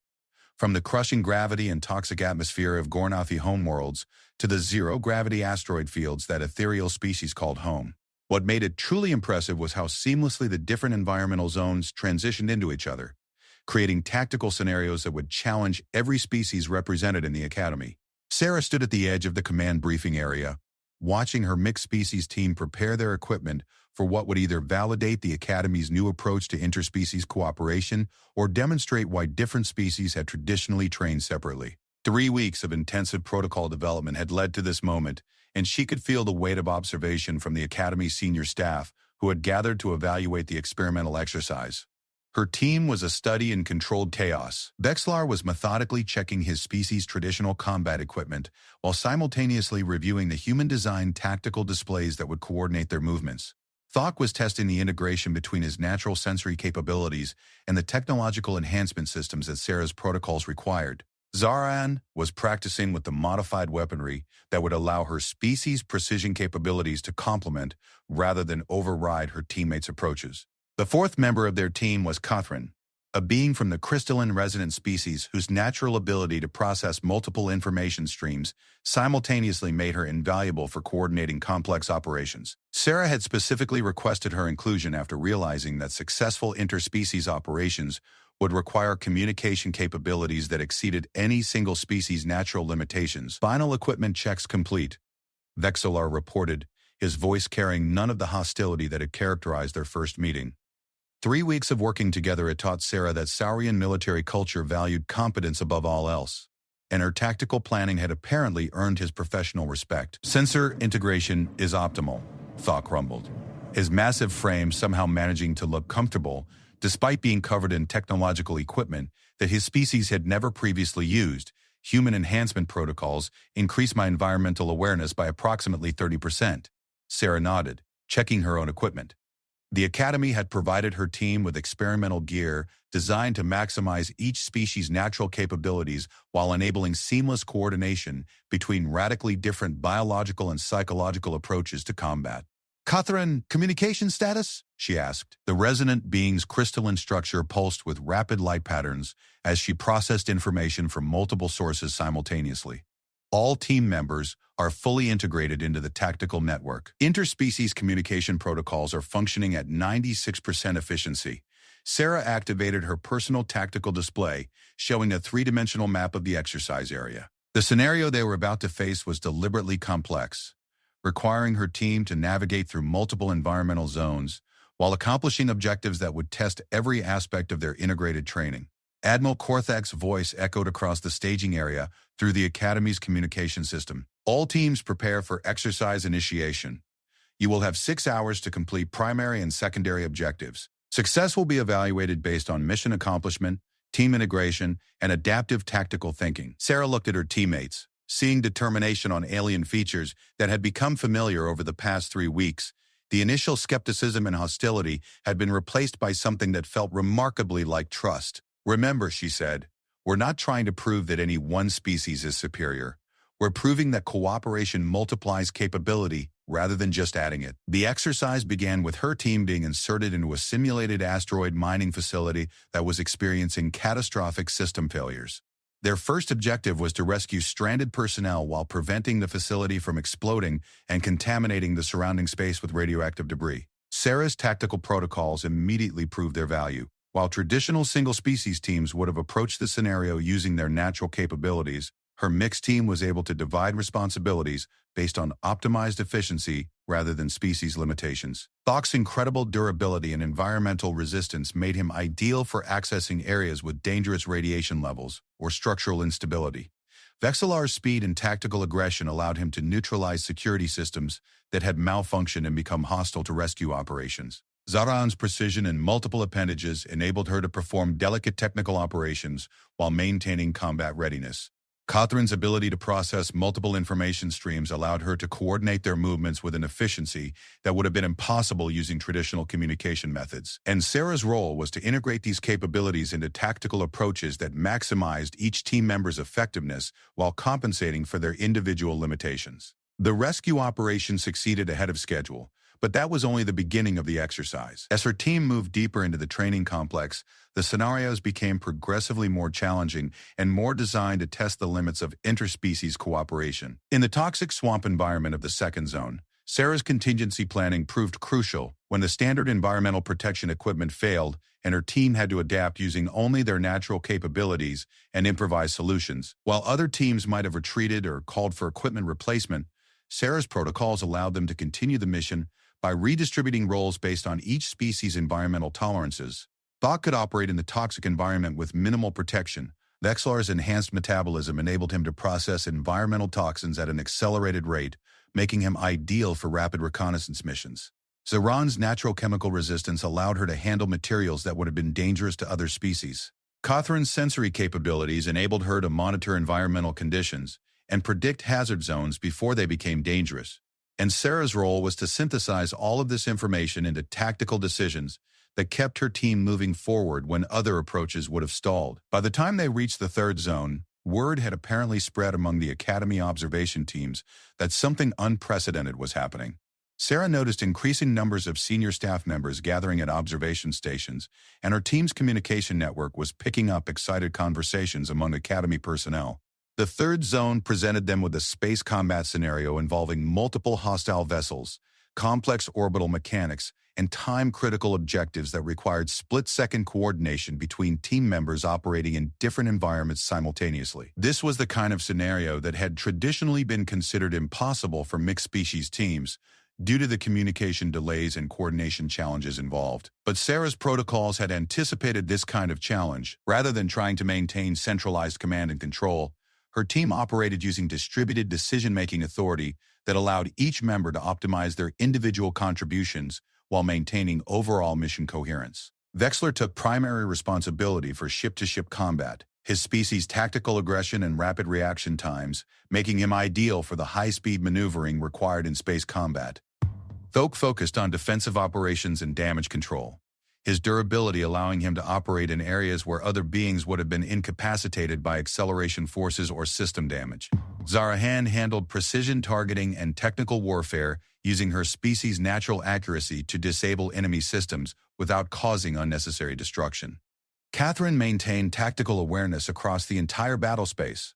from the crushing gravity and toxic atmosphere of Gornathi homeworlds to the zero-gravity asteroid fields that ethereal species called home. What made it truly impressive was how seamlessly the different environmental zones transitioned into each other, creating tactical scenarios that would challenge every species represented in the Academy. Sarah stood at the edge of the command briefing area, watching her mixed-species team prepare their equipment for what would either validate the Academy's new approach to interspecies cooperation or demonstrate why different species had traditionally trained separately. 3 weeks of intensive protocol development had led to this moment, and she could feel the weight of observation from the Academy's senior staff who had gathered to evaluate the experimental exercise. Her team was a study in controlled chaos. Vexlar was methodically checking his species' traditional combat equipment while simultaneously reviewing the human-designed tactical displays that would coordinate their movements. Thok was testing the integration between his natural sensory capabilities and the technological enhancement systems that Sarah's protocols required. Zaran was practicing with the modified weaponry that would allow her species' precision capabilities to complement rather than override her teammates' approaches. The 4th member of their team was Catherine, a being from the crystalline resonant species whose natural ability to process multiple information streams simultaneously made her invaluable for coordinating complex operations. Sarah had specifically requested her inclusion after realizing that successful interspecies operations would require communication capabilities that exceeded any single species' natural limitations. Final equipment checks complete, Vexlar reported, his voice carrying none of the hostility that had characterized their first meeting. 3 weeks of working together had taught Sarah that Saurian military culture valued competence above all else, and her tactical planning had apparently earned his professional respect. Sensor integration is optimal, Thok rumbled, his massive frame somehow managing to look comfortable despite being covered in technological equipment that his species had never previously used. Human enhancement protocols increase my environmental awareness by approximately 30%. Sarah nodded, checking her own equipment. The Academy had provided her team with experimental gear designed to maximize each species' natural capabilities while enabling seamless coordination between radically different biological and psychological approaches to combat. Catherine, communication status? She asked. The resonant being's crystalline structure pulsed with rapid light patterns as she processed information from multiple sources simultaneously. All team members are fully integrated into the tactical network. Interspecies communication protocols are functioning at 96% efficiency. Sarah activated her personal tactical display, showing a 3-dimensional map of the exercise area. The scenario they were about to face was deliberately complex, requiring her team to navigate through multiple environmental zones while accomplishing objectives that would test every aspect of their integrated training. Admiral Korthak's voice echoed across the staging area through the Academy's communication system. All teams prepare for exercise initiation. You will have 6 hours to complete primary and secondary objectives. Success will be evaluated based on mission accomplishment, team integration, and adaptive tactical thinking. Sarah looked at her teammates, seeing determination on alien features that had become familiar over the past 3 weeks. The initial skepticism and hostility had been replaced by something that felt remarkably like trust. Remember, she said, we're not trying to prove that any one species is superior. We're proving that cooperation multiplies capability rather than just adding it. The exercise began with her team being inserted into a simulated asteroid mining facility that was experiencing catastrophic system failures. Their first objective was to rescue stranded personnel while preventing the facility from exploding and contaminating the surrounding space with radioactive debris. Sarah's tactical protocols immediately proved their value. While traditional single-species teams would have approached the scenario using their natural capabilities, her mixed team was able to divide responsibilities based on optimized efficiency rather than species limitations. Thok's incredible durability and environmental resistance made him ideal for accessing areas with dangerous radiation levels or structural instability, Vexillar's speed and tactical aggression allowed him to neutralize security systems that had malfunctioned and become hostile to rescue operations. Zarahan's precision and multiple appendages enabled her to perform delicate technical operations while maintaining combat readiness. Catherine's ability to process multiple information streams allowed her to coordinate their movements with an efficiency that would have been impossible using traditional communication methods. And Sarah's role was to integrate these capabilities into tactical approaches that maximized each team member's effectiveness while compensating for their individual limitations. The rescue operation succeeded ahead of schedule, but that was only the beginning of the exercise. As her team moved deeper into the training complex, the scenarios became progressively more challenging and more designed to test the limits of interspecies cooperation. In the toxic swamp environment of the second zone, Sarah's contingency planning proved crucial when the standard environmental protection equipment failed and her team had to adapt using only their natural capabilities and improvise solutions. While other teams might have retreated or called for equipment replacement, Sarah's protocols allowed them to continue the mission by redistributing roles based on each species' environmental tolerances. Thok could operate in the toxic environment with minimal protection. Vexillar's enhanced metabolism enabled him to process environmental toxins at an accelerated rate, making him ideal for rapid reconnaissance missions. Zarahan's natural chemical resistance allowed her to handle materials that would have been dangerous to other species. Catherine's sensory capabilities enabled her to monitor environmental conditions and predict hazard zones before they became dangerous. And Sarah's role was to synthesize all of this information into tactical decisions that kept her team moving forward when other approaches would have stalled. By the time they reached the third zone, word had apparently spread among the Academy observation teams that something unprecedented was happening. Sarah noticed increasing numbers of senior staff members gathering at observation stations, and her team's communication network was picking up excited conversations among Academy personnel. The third zone presented them with a space combat scenario involving multiple hostile vessels, complex orbital mechanics, and time-critical objectives that required split-second coordination between team members operating in different environments simultaneously. This was the kind of scenario that had traditionally been considered impossible for mixed-species teams due to the communication delays and coordination challenges involved. But Sarah's protocols had anticipated this kind of challenge. Rather than trying to maintain centralized command and control, her team operated using distributed decision-making authority that allowed each member to optimize their individual contributions while maintaining overall mission coherence. Vexillar took primary responsibility for ship-to-ship combat, his species' tactical aggression and rapid reaction times, making him ideal for the high-speed maneuvering required in space combat. Thok focused on defensive operations and damage control, his durability allowing him to operate in areas where other beings would have been incapacitated by acceleration forces or system damage. Zarahan handled precision targeting and technical warfare using her species' natural accuracy to disable enemy systems without causing unnecessary destruction. Catherine maintained tactical awareness across the entire battle space,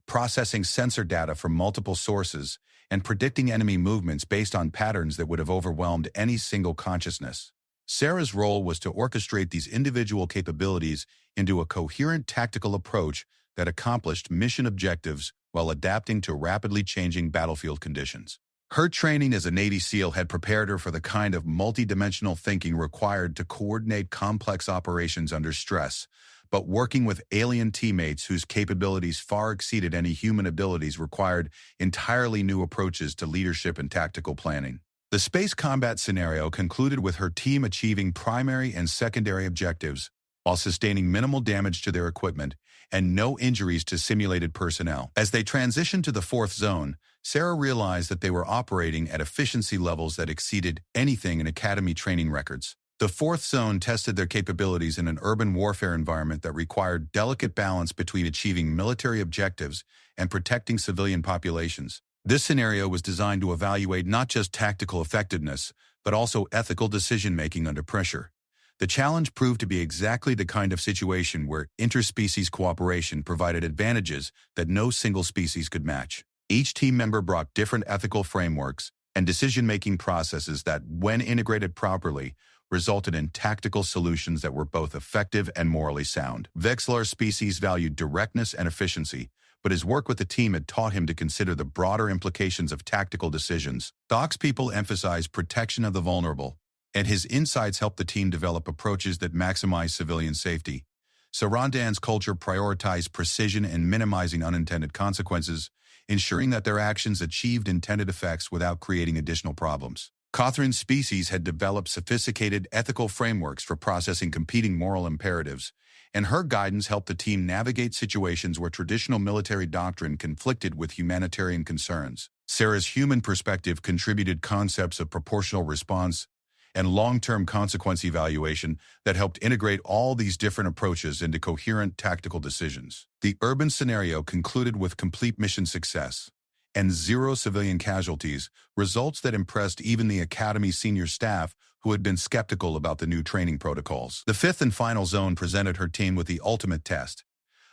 processing sensor data from multiple sources and predicting enemy movements based on patterns that would have overwhelmed any single consciousness. Sarah's role was to orchestrate these individual capabilities into a coherent tactical approach that accomplished mission objectives while adapting to rapidly changing battlefield conditions. Her training as a Navy SEAL had prepared her for the kind of multidimensional thinking required to coordinate complex operations under stress, but working with alien teammates whose capabilities far exceeded any human abilities required entirely new approaches to leadership and tactical planning. The space combat scenario concluded with her team achieving primary and secondary objectives while sustaining minimal damage to their equipment and no injuries to simulated personnel. As they transitioned to the fourth zone, Sarah realized that they were operating at efficiency levels that exceeded anything in Academy training records. The fourth zone tested their capabilities in an urban warfare environment that required delicate balance between achieving military objectives and protecting civilian populations. This scenario was designed to evaluate not just tactical effectiveness, but also ethical decision-making under pressure. The challenge proved to be exactly the kind of situation where interspecies cooperation provided advantages that no single species could match. Each team member brought different ethical frameworks and decision-making processes that, when integrated properly, resulted in tactical solutions that were both effective and morally sound. Vexillar's species valued directness and efficiency, but his work with the team had taught him to consider the broader implications of tactical decisions. Thok's people emphasized protection of the vulnerable, and his insights helped the team develop approaches that maximize civilian safety. Sarandan's culture prioritized precision and minimizing unintended consequences, ensuring that their actions achieved intended effects without creating additional problems. Catherine's species had developed sophisticated ethical frameworks for processing competing moral imperatives, and her guidance helped the team navigate situations where traditional military doctrine conflicted with humanitarian concerns. Sarah's human perspective contributed concepts of proportional response and long-term consequence evaluation that helped integrate all these different approaches into coherent tactical decisions. The urban scenario concluded with complete mission success and 0 civilian casualties, results that impressed even the Academy's senior staff who had been skeptical about the new training protocols. The fifth and final zone presented her team with the ultimate test,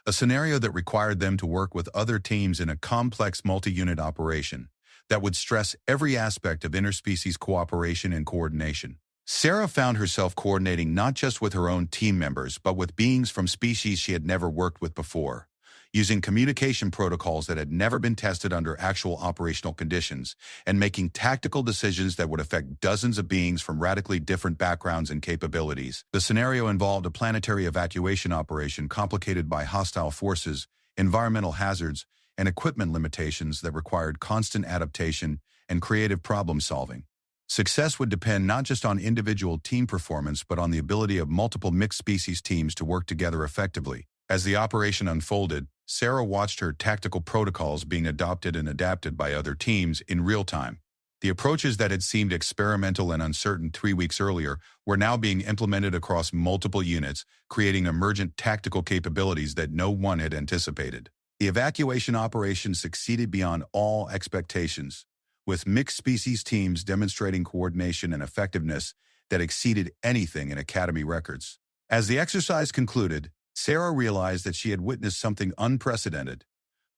a scenario that required them to work with other teams in a complex multi-unit operation that would stress every aspect of interspecies cooperation and coordination. Sarah found herself coordinating not just with her own team members, but with beings from species she had never worked with before, using communication protocols that had never been tested under actual operational conditions, and making tactical decisions that would affect dozens of beings from radically different backgrounds and capabilities. The scenario involved a planetary evacuation operation complicated by hostile forces, environmental hazards, and equipment limitations that required constant adaptation and creative problem-solving. Success would depend not just on individual team performance, but on the ability of multiple mixed-species teams to work together effectively. As the operation unfolded, Sarah watched her tactical protocols being adopted and adapted by other teams in real time. The approaches that had seemed experimental and uncertain 3 weeks earlier were now being implemented across multiple units, creating emergent tactical capabilities that no one had anticipated. The evacuation operation succeeded beyond all expectations, with mixed-species teams demonstrating coordination and effectiveness that exceeded anything in Academy records. As the exercise concluded, Sarah realized that she had witnessed something unprecedented,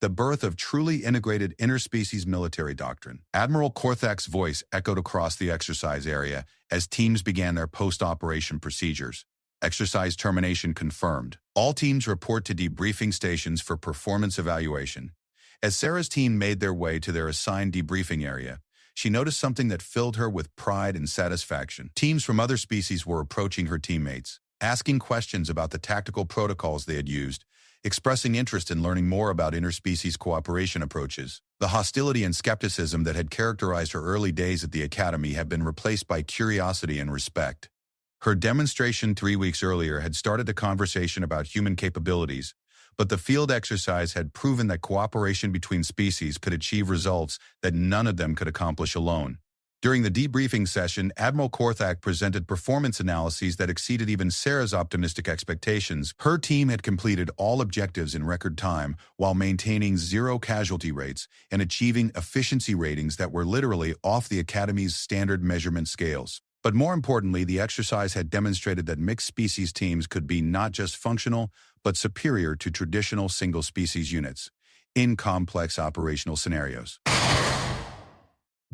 the birth of truly integrated interspecies military doctrine. Admiral Korthak's voice echoed across the exercise area as teams began their post-operation procedures. Exercise termination confirmed. All teams report to debriefing stations for performance evaluation. As Sarah's team made their way to their assigned debriefing area, she noticed something that filled her with pride and satisfaction. Teams from other species were approaching her teammates, asking questions about the tactical protocols they had used, expressing interest in learning more about interspecies cooperation approaches. The hostility and skepticism that had characterized her early days at the Academy had been replaced by curiosity and respect. Her demonstration 3 weeks earlier had started a conversation about human capabilities, but the field exercise had proven that cooperation between species could achieve results that none of them could accomplish alone. During the debriefing session, Admiral Korthak presented performance analyses that exceeded even Sarah's optimistic expectations. Her team had completed all objectives in record time while maintaining 0 casualty rates and achieving efficiency ratings that were literally off the Academy's standard measurement scales. But more importantly, the exercise had demonstrated that mixed-species teams could be not just functional, but superior to traditional single-species units in complex operational scenarios.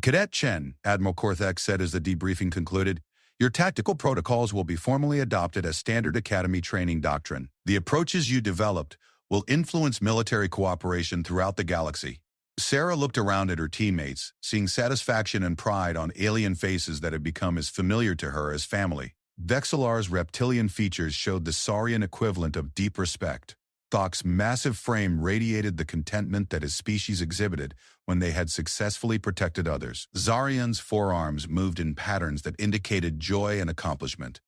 Cadet Chen, Admiral Korthak said as the debriefing concluded, "Your tactical protocols will be formally adopted as standard Academy training doctrine. The approaches you developed will influence military cooperation throughout the galaxy." Sarah looked around at her teammates, seeing satisfaction and pride on alien faces that had become as familiar to her as family. Vexillar's reptilian features showed the Saurian equivalent of deep respect. Thok's massive frame radiated the contentment that his species exhibited when they had successfully protected others. Zarian's forearms moved in patterns that indicated joy and accomplishment.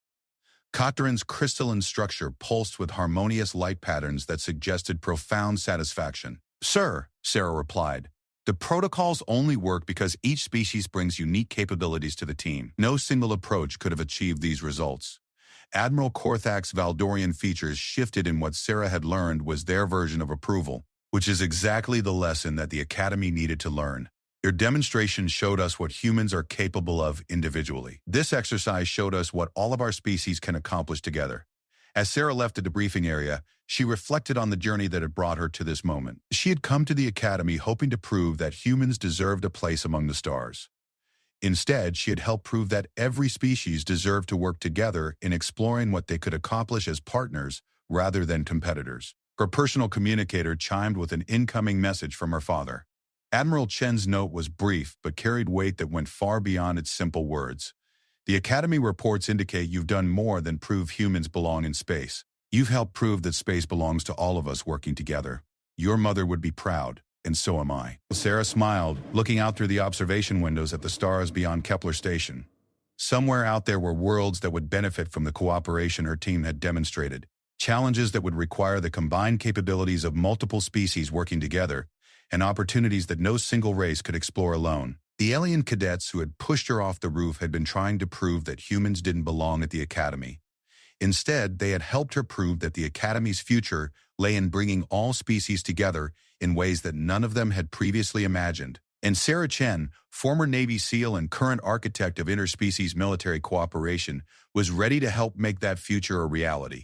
Katarin's crystalline structure pulsed with harmonious light patterns that suggested profound satisfaction. "Sir," Sarah replied, "the protocols only work because each species brings unique capabilities to the team. No single approach could have achieved these results." Admiral Korthak's Valdorian features shifted in what Sarah had learned was their version of approval, which is exactly the lesson that the Academy needed to learn. Your demonstration showed us what humans are capable of individually. This exercise showed us what all of our species can accomplish together. As Sarah left the debriefing area, she reflected on the journey that had brought her to this moment. She had come to the Academy hoping to prove that humans deserved a place among the stars. Instead, she had helped prove that every species deserved to work together in exploring what they could accomplish as partners rather than competitors. Her personal communicator chimed with an incoming message from her father. Admiral Chen's note was brief but carried weight that went far beyond its simple words. "The Academy reports indicate you've done more than prove humans belong in space. You've helped prove that space belongs to all of us working together. Your mother would be proud, and so am I." Sarah smiled, looking out through the observation windows at the stars beyond Kepler Station. Somewhere out there were worlds that would benefit from the cooperation her team had demonstrated, challenges that would require the combined capabilities of multiple species working together, and opportunities that no single race could explore alone. The alien cadets who had pushed her off the roof had been trying to prove that humans didn't belong at the Academy. Instead, they had helped her prove that the Academy's future lay in bringing all species together in ways that none of them had previously imagined. And Sarah Chen, former Navy SEAL and current architect of interspecies military cooperation, was ready to help make that future a reality.